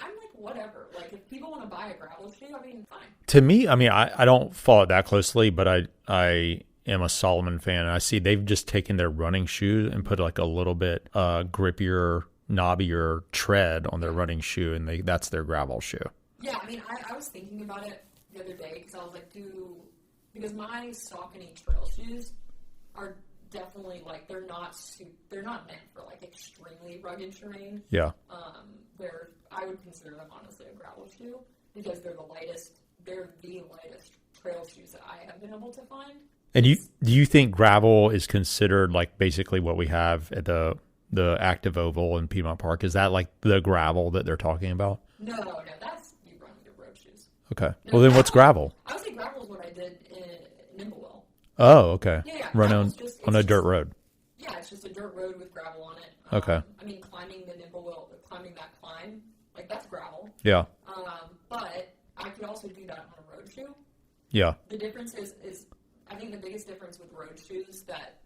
I'm like, whatever. Like, if people want to buy a gravel shoe, fine. To me, I don't follow it that closely, but I am a Solomon fan. And I see they've just taken their running shoe and put like a little bit grippier, knobbier tread on their running shoe, and that's their gravel shoe. Yeah, I mean, I was thinking about it the other day because I was like, because my Saucony trail shoes are definitely like they're not meant for like extremely rugged terrain. Yeah. Where I would consider them honestly a gravel shoe because they're the lightest trail shoes that I have been able to find. And do you think gravel is considered like basically what we have at the Active Oval in Piedmont Park? Is that like the gravel that they're talking about? No, that's you run with your road shoes. Okay. No, well, then what's gravel? I would say gravel is what I did in Nimblewell. Oh, okay. Yeah. Run on a dirt road. Yeah, it's just a dirt road with gravel on it. Okay. I mean, climbing that climb, like that's gravel. Yeah. But I could also do that on a road shoe. Yeah. The difference is I think the biggest difference with road shoes that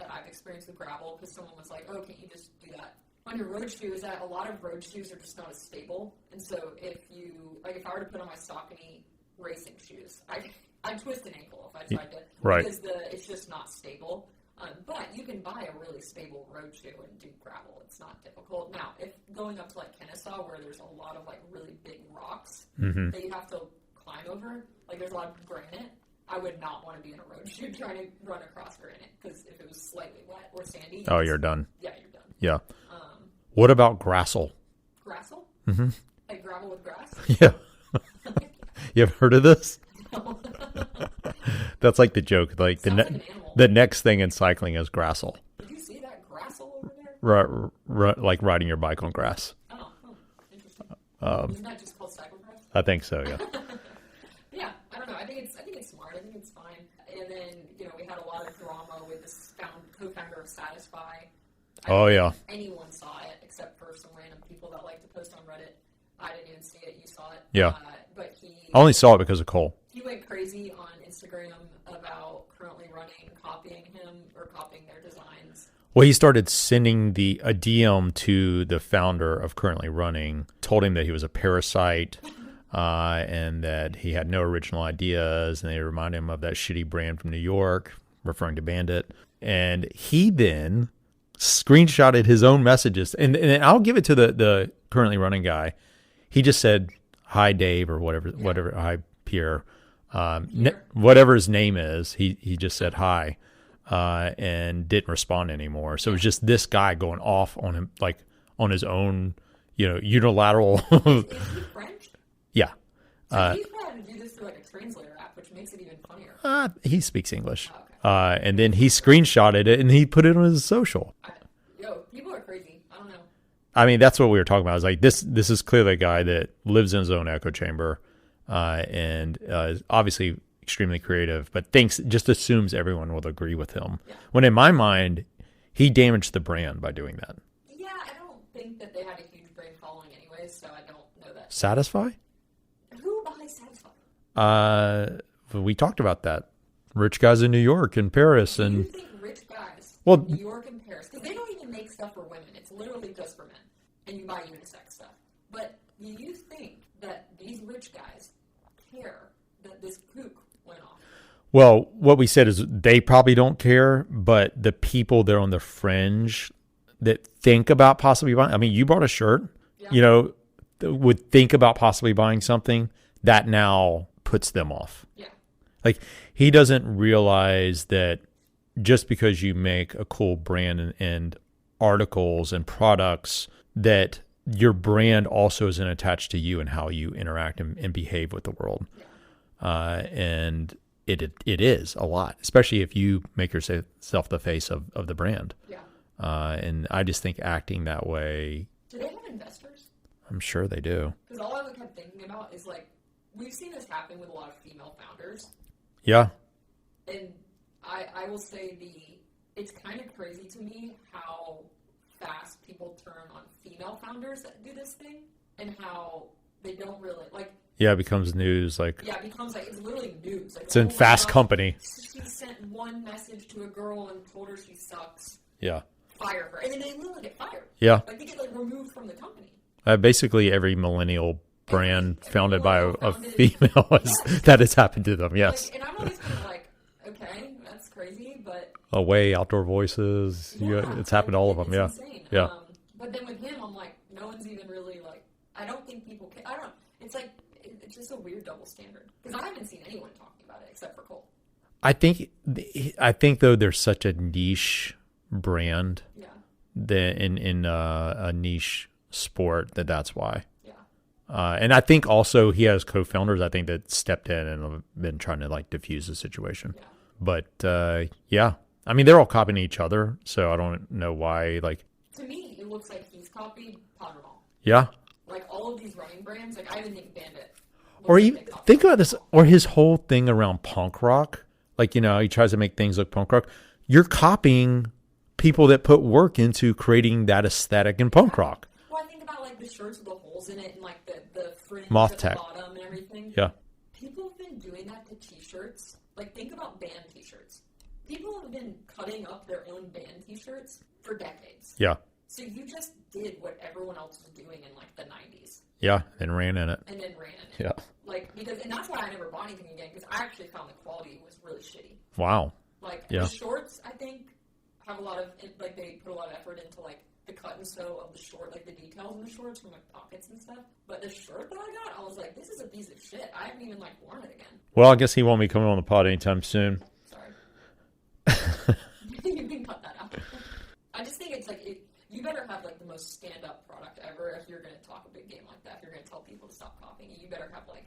I've experienced with gravel, because someone was like, oh, can't you just do that on your road shoe, is that a lot of road shoes are just not as stable. And so if I were to put on my Saucony racing shoes, I'd twist an ankle if I tried to. Right. Because it's just not stable. But you can buy a really stable road shoe and do gravel. It's not difficult. Now, if going up to like Kennesaw, where there's a lot of like really big rocks that you have to climb over, like there's a lot of granite, I would not want to be in a road shoe trying to run across granite, because if it was slightly wet or sandy, you're done. Yeah, you're done. Yeah. What about grassel? Grassel? Mm-hmm. Like gravel with grass? Yeah. You ever heard of this? No. That's like the joke. Like the next thing in cycling is grassel. Did you see that grassel over there? Like riding your bike on grass. Oh, interesting. Isn't that just called cyclocross? I think so. Yeah. Yeah, I don't know. I think it's smart. I think it's fine. And then we had a lot of drama with this co-founder of Satisfy. I don't know if anyone saw it except for some random people that like to post on Reddit. I didn't even see it. You saw it. Yeah. But I only saw it because of Cole. He went crazy on Instagram about Currently Running copying him or copying their designs. Well, he started sending a DM to the founder of Currently Running, told him that he was a parasite and that he had no original ideas, and they reminded him of that shitty brand from New York, referring to Bandit. And he then screenshotted his own messages. And I'll give it to the Currently Running guy. He just said, hi, Dave, or whatever, hi, Pierre. Whatever his name is, he just said hi and didn't respond anymore. So it was just this guy going off on him, like on his own, unilateral. Is he French? Yeah. So he's probably to do this through like a translator app, which makes it even funnier. He speaks English. Oh, okay. And then he screenshotted it and he put it on his social. People are crazy. I don't know. I mean, that's what we were talking about. I was like, this is clearly a guy that lives in his own echo chamber and is obviously extremely creative, but just assumes everyone will agree with him. Yeah. When in my mind, he damaged the brand by doing that. Yeah, I don't think that they had a huge brand following anyways, so I don't know that. Satisfy? Who buys Satisfy? We talked about that. Rich guys in New York and Paris. And you think rich guys in New York and Paris, because they don't even make stuff for women. It's literally just for men. And you buy unisex stuff. But do you think that these rich guys care that this kook went off? Well, what we said is they probably don't care, but the people there on the fringe that think about possibly buying, I mean, you bought a shirt, would think about possibly buying something, that now puts them off. Yeah. Like, he doesn't realize that just because you make a cool brand and articles and products, that your brand also isn't attached to you and how you interact and behave with the world. Yeah. And it is a lot, especially if you make yourself the face of the brand. Yeah. And I just think acting that way. Do they have investors? I'm sure they do. Because all I kept thinking about is like, we've seen this happen with a lot of female founders. Yeah. And I will say it's kind of crazy to me how fast people turn on female founders that do this thing and how they don't really like. Yeah, it becomes news. Like, yeah, it becomes like it's literally news. Like, it's in Fast Company. She sent one message to a girl and told her she sucks. Yeah. Fire her, and then they literally get fired. Yeah. Like they get removed from the company. Basically, every millennial brand founded by a female that has happened to them. Yes. Like, and I'm always kind of like, okay, that's crazy. Away, Outdoor Voices. It's happened to all of them. Yeah. Insane. Yeah. But then with him, I'm like, no one's even really like, I don't think people can, I don't know. It's like, it's just a weird double standard. Because I haven't seen anyone talking about it except for Cole. I think though there's such a niche brand that in a niche sport that's why. Yeah. And I think also he has co-founders, I think, that stepped in and have been trying to like diffuse the situation. Yeah. But yeah, I mean, they're all copying each other, so I don't know why. Like, to me, it looks like he's copied Polymarket. Yeah. Like all of these running brands, like I even think Bandit. Or even think about this, or his whole thing around punk rock. Like, you know, he tries to make things look punk rock. You're copying people that put work into creating that aesthetic in punk rock. Well, I think about like the shirts with the holes in it and like the fringe Moth at tech. the bottom and everything. Yeah. People have been doing that to t-shirts. Like think about band t-shirts. People have been cutting up their own band t-shirts for decades. Yeah. So you just did what everyone else was doing in like the 90s. Yeah, and ran in it. Yeah. Like, because, and that's why I never bought anything again, because I actually found the quality was really shitty. Wow. Like, the shorts, I think, have a lot of, like, they put a lot of effort into, like, the cut and sew of the short, like, the details in the shorts from, like, pockets and stuff. But the shirt that I got, I was like, this is a piece of shit. I haven't even, like, worn it again. Well, I guess he won't be coming on the pod anytime soon. Sorry. You can cut that out. I just think it's, like, you better have, like, the most stand-up product ever if you're going to talk a big game like that. If you're going to tell people to stop copying it, you better have, like,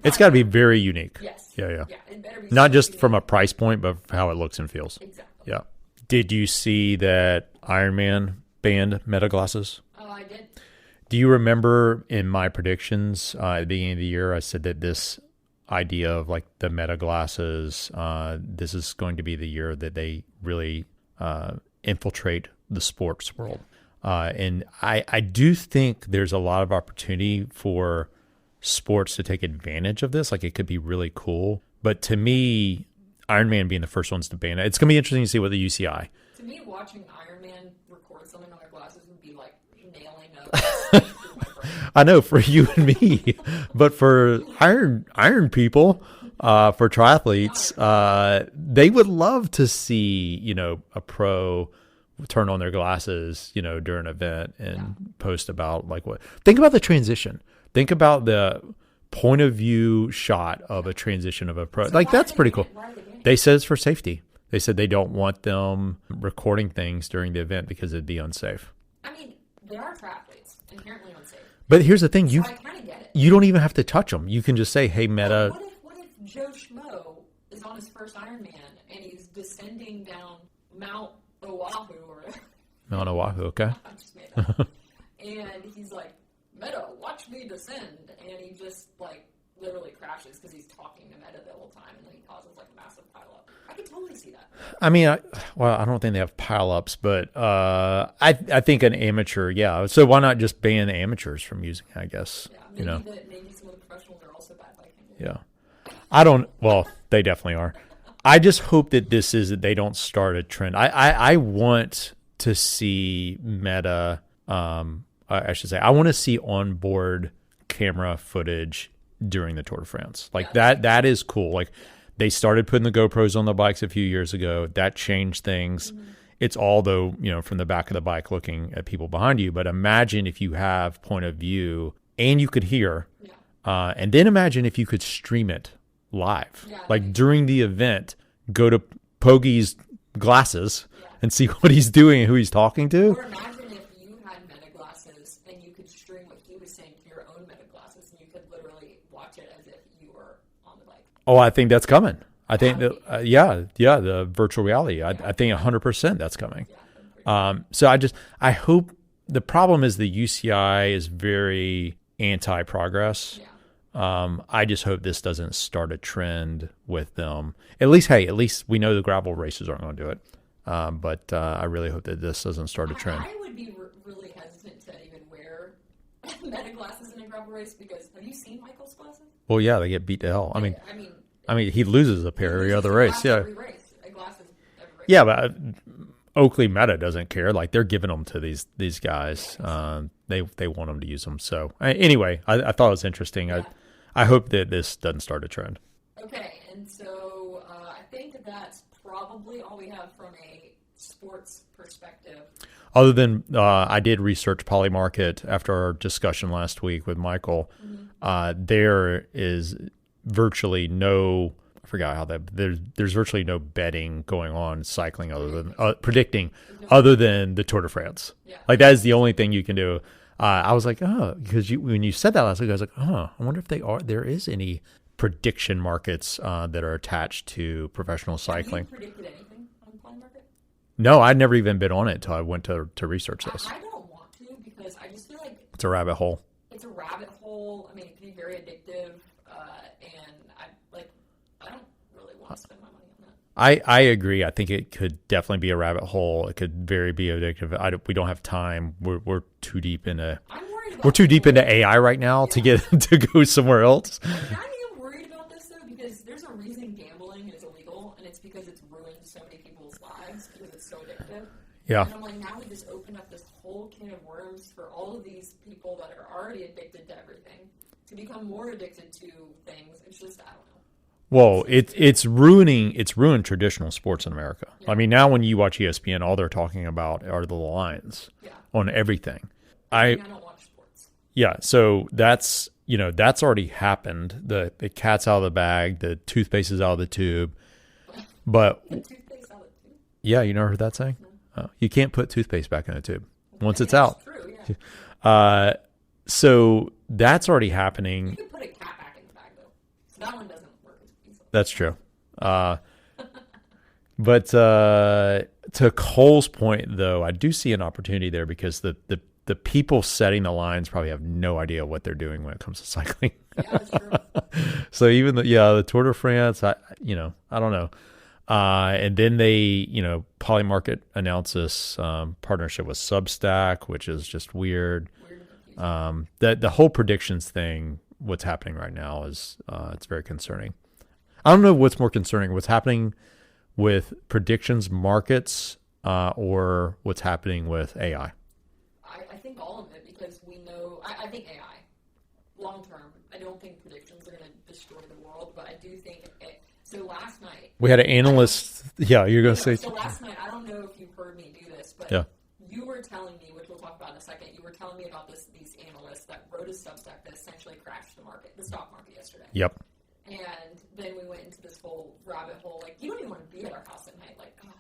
it's got to be very unique. Yes. Yeah. It better be not just unique. from a price point, but how it looks and feels. Exactly. Yeah. Did you see that Ironman banned Meta glasses? Oh, I did. Do you remember in my predictions at the beginning of the year, I said that this idea of like the Meta glasses, this is going to be the year that they really infiltrate the sports world. And I do think there's a lot of opportunity for sports to take advantage of this. Like it could be really cool. But to me, Ironman being the first ones to ban it, it's going to be interesting to see what the UCI. To me, watching Ironman record something on their glasses would be like nailing up through my brain. I know for you and me, but for iron people, for triathletes, they would love to see, you know, a pro turn on their glasses, you know, during an event and post about like what. Think about the transition. Think about the point of view shot of a transition of a pro. So like that's pretty cool. They said it's for safety. They said they don't want them recording things during the event because it'd be unsafe. I mean, they are triathletes, inherently unsafe. But here's the thing: I kind of get it. You don't even have to touch them. You can just say, "Hey, Meta." What if Joe Schmo is on his first Ironman and he's descending down Mount Oahu or Mount Oahu? Okay. I just made that up. And he's like, Meta, watch me descend, and he just like literally crashes because he's talking to Meta the whole time, and then he causes like a massive pileup. I could totally see that. I mean, I don't think they have pileups, but I think an amateur, yeah. So why not just ban amateurs from using it, I guess? Yeah, maybe some of the professionals are also bad biking. Yeah, I don't. Well, they definitely are. I just hope that that they don't start a trend. I want to see Meta. I should say, I want to see onboard camera footage during the Tour de France. Like that is cool. Like they started putting the GoPros on the bikes a few years ago. That changed things. Mm-hmm. It's all though, you know, from the back of the bike looking at people behind you. But imagine if you have point of view and you could hear, and then imagine if you could stream it live, like during the event, go to Poggy's glasses and see what he's doing and who he's talking to. Or imagine if you had Meta glasses and you could stream what he was saying to your own Meta glasses and you could literally watch it as if you were on the bike. Oh, I think that's coming. I think that, the virtual reality. I think 100% that's coming. So I hope the problem is the UCI is very anti-progress. I just hope this doesn't start a trend with them. At least we know the gravel races aren't going to do it. But I really hope that this doesn't start a trend. I would be really hesitant to even wear Meta glasses in a gravel race because have you seen Michael's glasses? Well, yeah, they get beat to hell. I mean, he loses a pair every other race. Yeah. Every race. Glasses every race. Yeah, but Oakley Meta doesn't care. Like they're giving them to these guys. They want them to use them. So anyway, I thought it was interesting. Yeah. I hope that this doesn't start a trend. Okay, and so I think that's probably all we have from a sports perspective. Other than I did research Polymarket after our discussion last week with Michael. There is virtually no, I forgot how that, there's virtually no betting going on cycling other than predicting other than the Tour de France. Yeah. Like that is the only thing you can do. I was like, oh, because when you said that last week, I was like, oh, I wonder if there is any prediction markets that are attached to professional cycling. Have you predicted anything on Polymarket? No, I'd never even been on it until I went to research this. I don't want to because I just feel like It's a rabbit hole. it's a rabbit hole. I mean, it can be very addictive, and I don't really want to spend my money on that. I agree. I think it could definitely be a rabbit hole. It could very be addictive. We don't have time. We're too deep into AI right now to get to go somewhere else. I am worried about this though because there's a reason gambling is illegal, and it's because it's ruined so many people's lives because it's so addictive. Yeah. And I'm like, now we just open up this whole can of worms for all of these people that are already addicted to everything to become more addicted to things. It's just, I don't know. Well, it's ruined traditional sports in America. Yeah. I mean, now when you watch ESPN, all they're talking about are the lines on everything. I don't watch sports. Yeah, so that's already happened. The cat's out of the bag, the toothpaste is out of the tube. But The toothpaste out of the tube? yeah, you never heard that saying? No. You can't put toothpaste back in the tube once it's That's out. true, yeah. So that's already happening. You can put a cat back in the bag though. So that one doesn't work as easily. That's true. But to Cole's point, though, I do see an opportunity there because the people setting the lines probably have no idea what they're doing when it comes to cycling. Yeah, that's true. So even the Tour de France, I don't know. And then they, Polymarket announced this partnership with Substack, which is just weird. The whole predictions thing, what's happening right now is it's very concerning. I don't know what's more concerning, what's happening with predictions markets or what's happening with AI. I think all of it because we know, I think AI, long term, I don't think predictions are going to destroy the world, but I do think so last night. We had an analyst, you're going to say. So last night, I don't know if you heard me do this, but you were telling me, which we'll talk about in a second, you were telling me about these analysts that wrote a Substack that essentially crashed the stock market yesterday. Yep. And then we went into this whole rabbit hole. Like, you don't even want to be at our house at night. Like, gosh,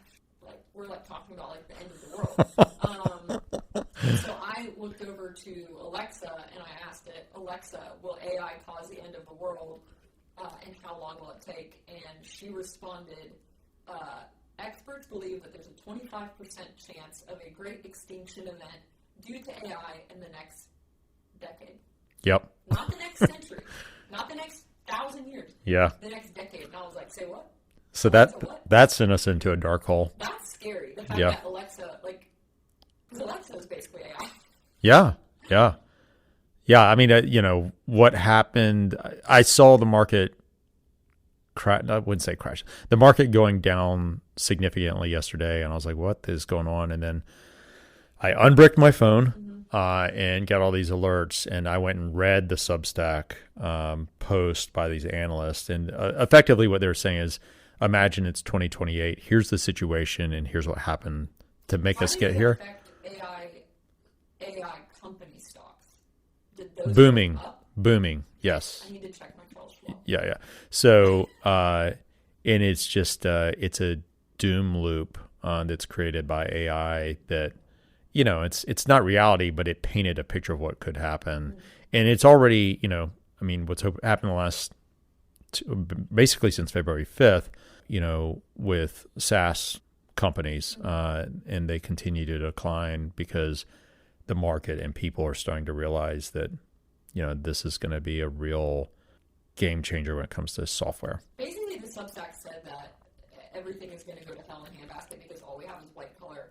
like we're like talking about like the end of the world. So I looked over to Alexa and I asked it, Alexa, will AI cause the end of the world? And how long will it take? And she responded, experts believe that there's a 25% chance of a great extinction event due to AI in the next decade. Yep. Not the next century. Not the next 1,000 years. Yeah. The next decade. And I was like, say what? So Alexa, that sent us into a dark hole. That's scary. The fact that Alexa, because Alexa is basically AI. Yeah. I mean, what happened, I saw the market crash. I wouldn't say crash. The market going down significantly yesterday. And I was like, what is going on? And then I unbricked my phone and got all these alerts. And I went and read the Substack post by these analysts. And effectively what they're saying is, imagine it's 2028. Here's the situation, and here's what happened to make us get here. AI company stocks. Did those Booming. go up? Booming. Yes. I need to check my Charles Schwab. Yeah. So, and it's just, it's a doom loop that's created by AI that, it's not reality, but it painted a picture of what could happen. Mm-hmm. And it's already, what's happened the last, basically since February 5th, with SaaS companies, and they continue to decline because the market and people are starting to realize that, this is going to be a real game changer when it comes to software. Basically, the Substack said that everything is going to go to hell in a handbasket because all we have is white-collar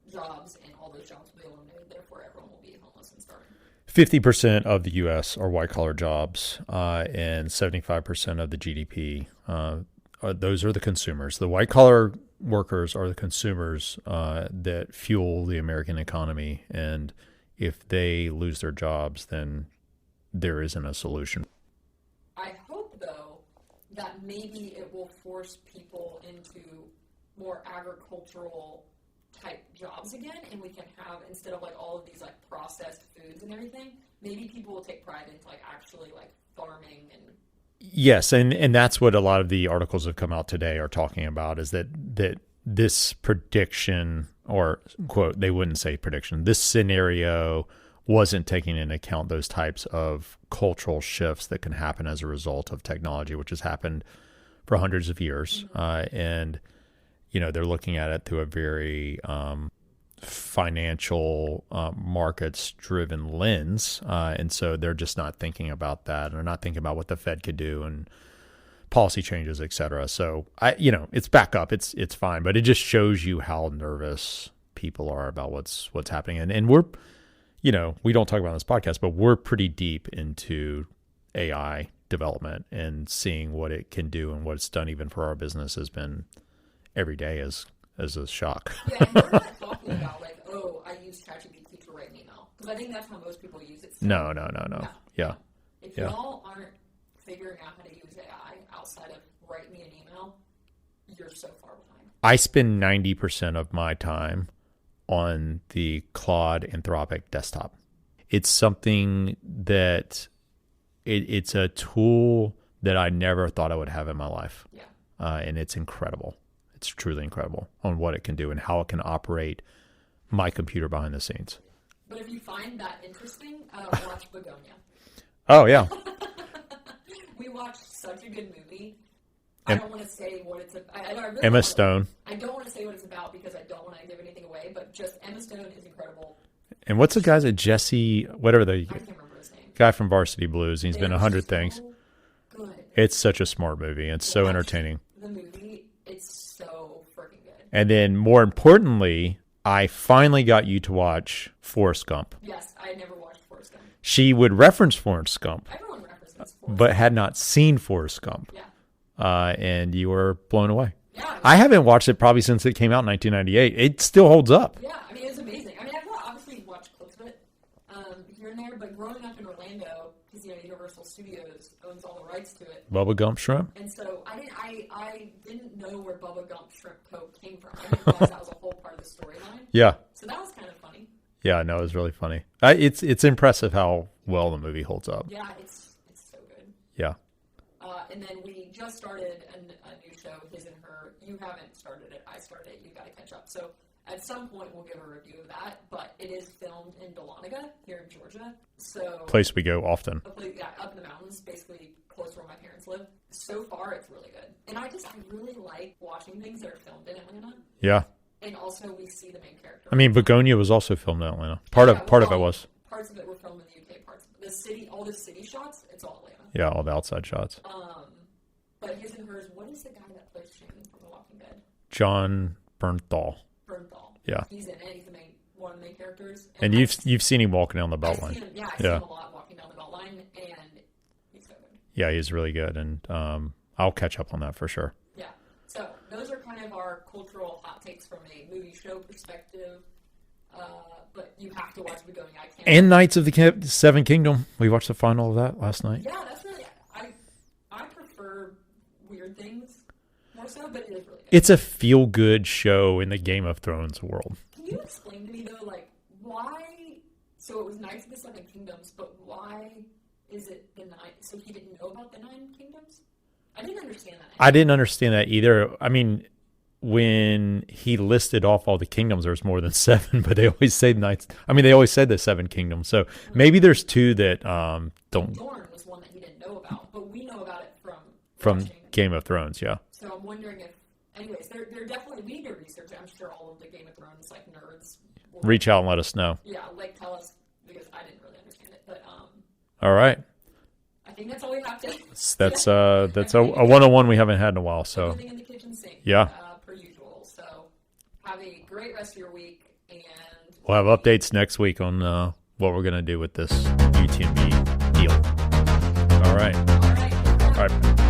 jobs, and all those jobs will be eliminated. Therefore, everyone will be homeless and starving. 50% of the U.S. are white-collar jobs, and 75% of the GDP. Those are the consumers. The white-collar workers are the consumers that fuel the American economy, and if they lose their jobs, then there isn't a solution. I hope, though, that maybe it will force people into more agricultural type jobs again, and we can have, instead of like all of these like processed foods and everything, maybe people will take pride into like actually like farming and. Yes, and that's what a lot of the articles have come out today are talking about, is that this prediction, or quote, they wouldn't say prediction, this scenario wasn't taking into account those types of cultural shifts that can happen as a result of technology, which has happened for hundreds of years. And, you know, they're looking at it through a very financial markets-driven lens. And so they're just not thinking about that. They're not thinking about what the Fed could do and policy changes, et cetera. So, it's back up. It's fine. But it just shows you how nervous people are about what's happening. And we're, we don't talk about this podcast, but we're pretty deep into AI development, and seeing what it can do and what it's done even for our business has been every day as a shock. Yeah, and we're not talking about like, oh, I use ChatGPT to write an email, because I think that's how most people use it. No. Yeah. If y'all aren't figuring out how to use AI outside of write me an email, you're so far behind. I spend 90% of my time on the Claude Anthropic desktop. It's something that it's a tool that I never thought I would have in my life. Yeah. And it's incredible. It's truly incredible on what it can do and how it can operate my computer behind the scenes. But if you find that interesting, watch Begonia. Oh, yeah. We watched such a good movie. I don't want to say what it's about. Really Emma Stone. I don't want to say what it's about because I don't want to give anything away, but just Emma Stone is incredible. And what's the guy's that Jesse, whatever I can't remember his name. Guy from Varsity Blues. He's been 100 things. Good. It's such a smart movie. It's so entertaining. The movie, it's so freaking good. And then more importantly, I finally got you to watch Forrest Gump. Yes, I never watched Forrest Gump. She would reference Forrest Gump, Everyone references Forrest but had not seen Forrest Gump. Yeah. And you were blown away. Yeah. I haven't watched it probably since it came out in 1998. It still holds up. Yeah, I mean, it was amazing. I mean, I've obviously watched clips of it here and there, but growing up in Orlando, because, Universal Studios owns all the rights to it. Bubba Gump Shrimp? And so I didn't know where Bubba Gump Shrimp Coke came from. I didn't realize that was a whole part of the storyline. Yeah. So that was kind of funny. Yeah, no, it was really funny. It's impressive how well the movie holds up. Yeah, it's so good. Yeah. And then we just started a new show, His and Her. You haven't started it. I started it. You got to catch up. So at some point we'll give a review of that. But it is filmed in Dahlonega here in Georgia. So Place we go often. up in the mountains, basically close to where my parents live. So far, it's really good. And I really like watching things that are filmed in Atlanta. Yeah. And also we see the main character. I mean, Begonia was also filmed in Atlanta. Part of it was. Parts of it were filmed in the UK. Parts of the city, all the city shots, it's all Atlanta. Yeah, all the outside shots. But His and Hers, what is the guy that plays Shane from The Walking Dead? John Bernthal. Yeah. He's in it. He's one of the main characters. And you've seen him walking down the Beltline. I see him a lot walking down the Beltline, and he's so good. Yeah, he's really good, and I'll catch up on that for sure. Yeah. So those are kind of our cultural hot takes from a movie show perspective. But you have to watch Begonia. I can't. And Knights of the Seven Kingdom. We watched the final of that last night. Yeah, that's really. I prefer weird things more so, but it is really good. It's a feel-good show in the Game of Thrones world. Can you explain to me though, like why? So it was Knights of the Seven Kingdoms, but why is it the nine? So he didn't know about the 9 kingdoms. I didn't understand that. I didn't understand that either. I mean, when he listed off all the kingdoms, there's more than 7, but they always say knights. I mean, they always said the 7 kingdoms. So maybe there's 2 that don't. Dorne was one that he didn't know about, but we know about it from watching. Game of Thrones. Yeah. So I'm wondering if, anyways, they're definitely, we need to research. I'm sure all of the Game of Thrones like nerds will Reach out and let us know. Yeah, like tell us, because I didn't really understand it. But all right. I think that's all we have to. That's a one-on-one we haven't had in a while. So everything in the kitchen sink. Yeah. Per usual. So have a great rest of your week, and we'll have updates next week on what we're gonna do with this UTMB deal. All right. All right. All right.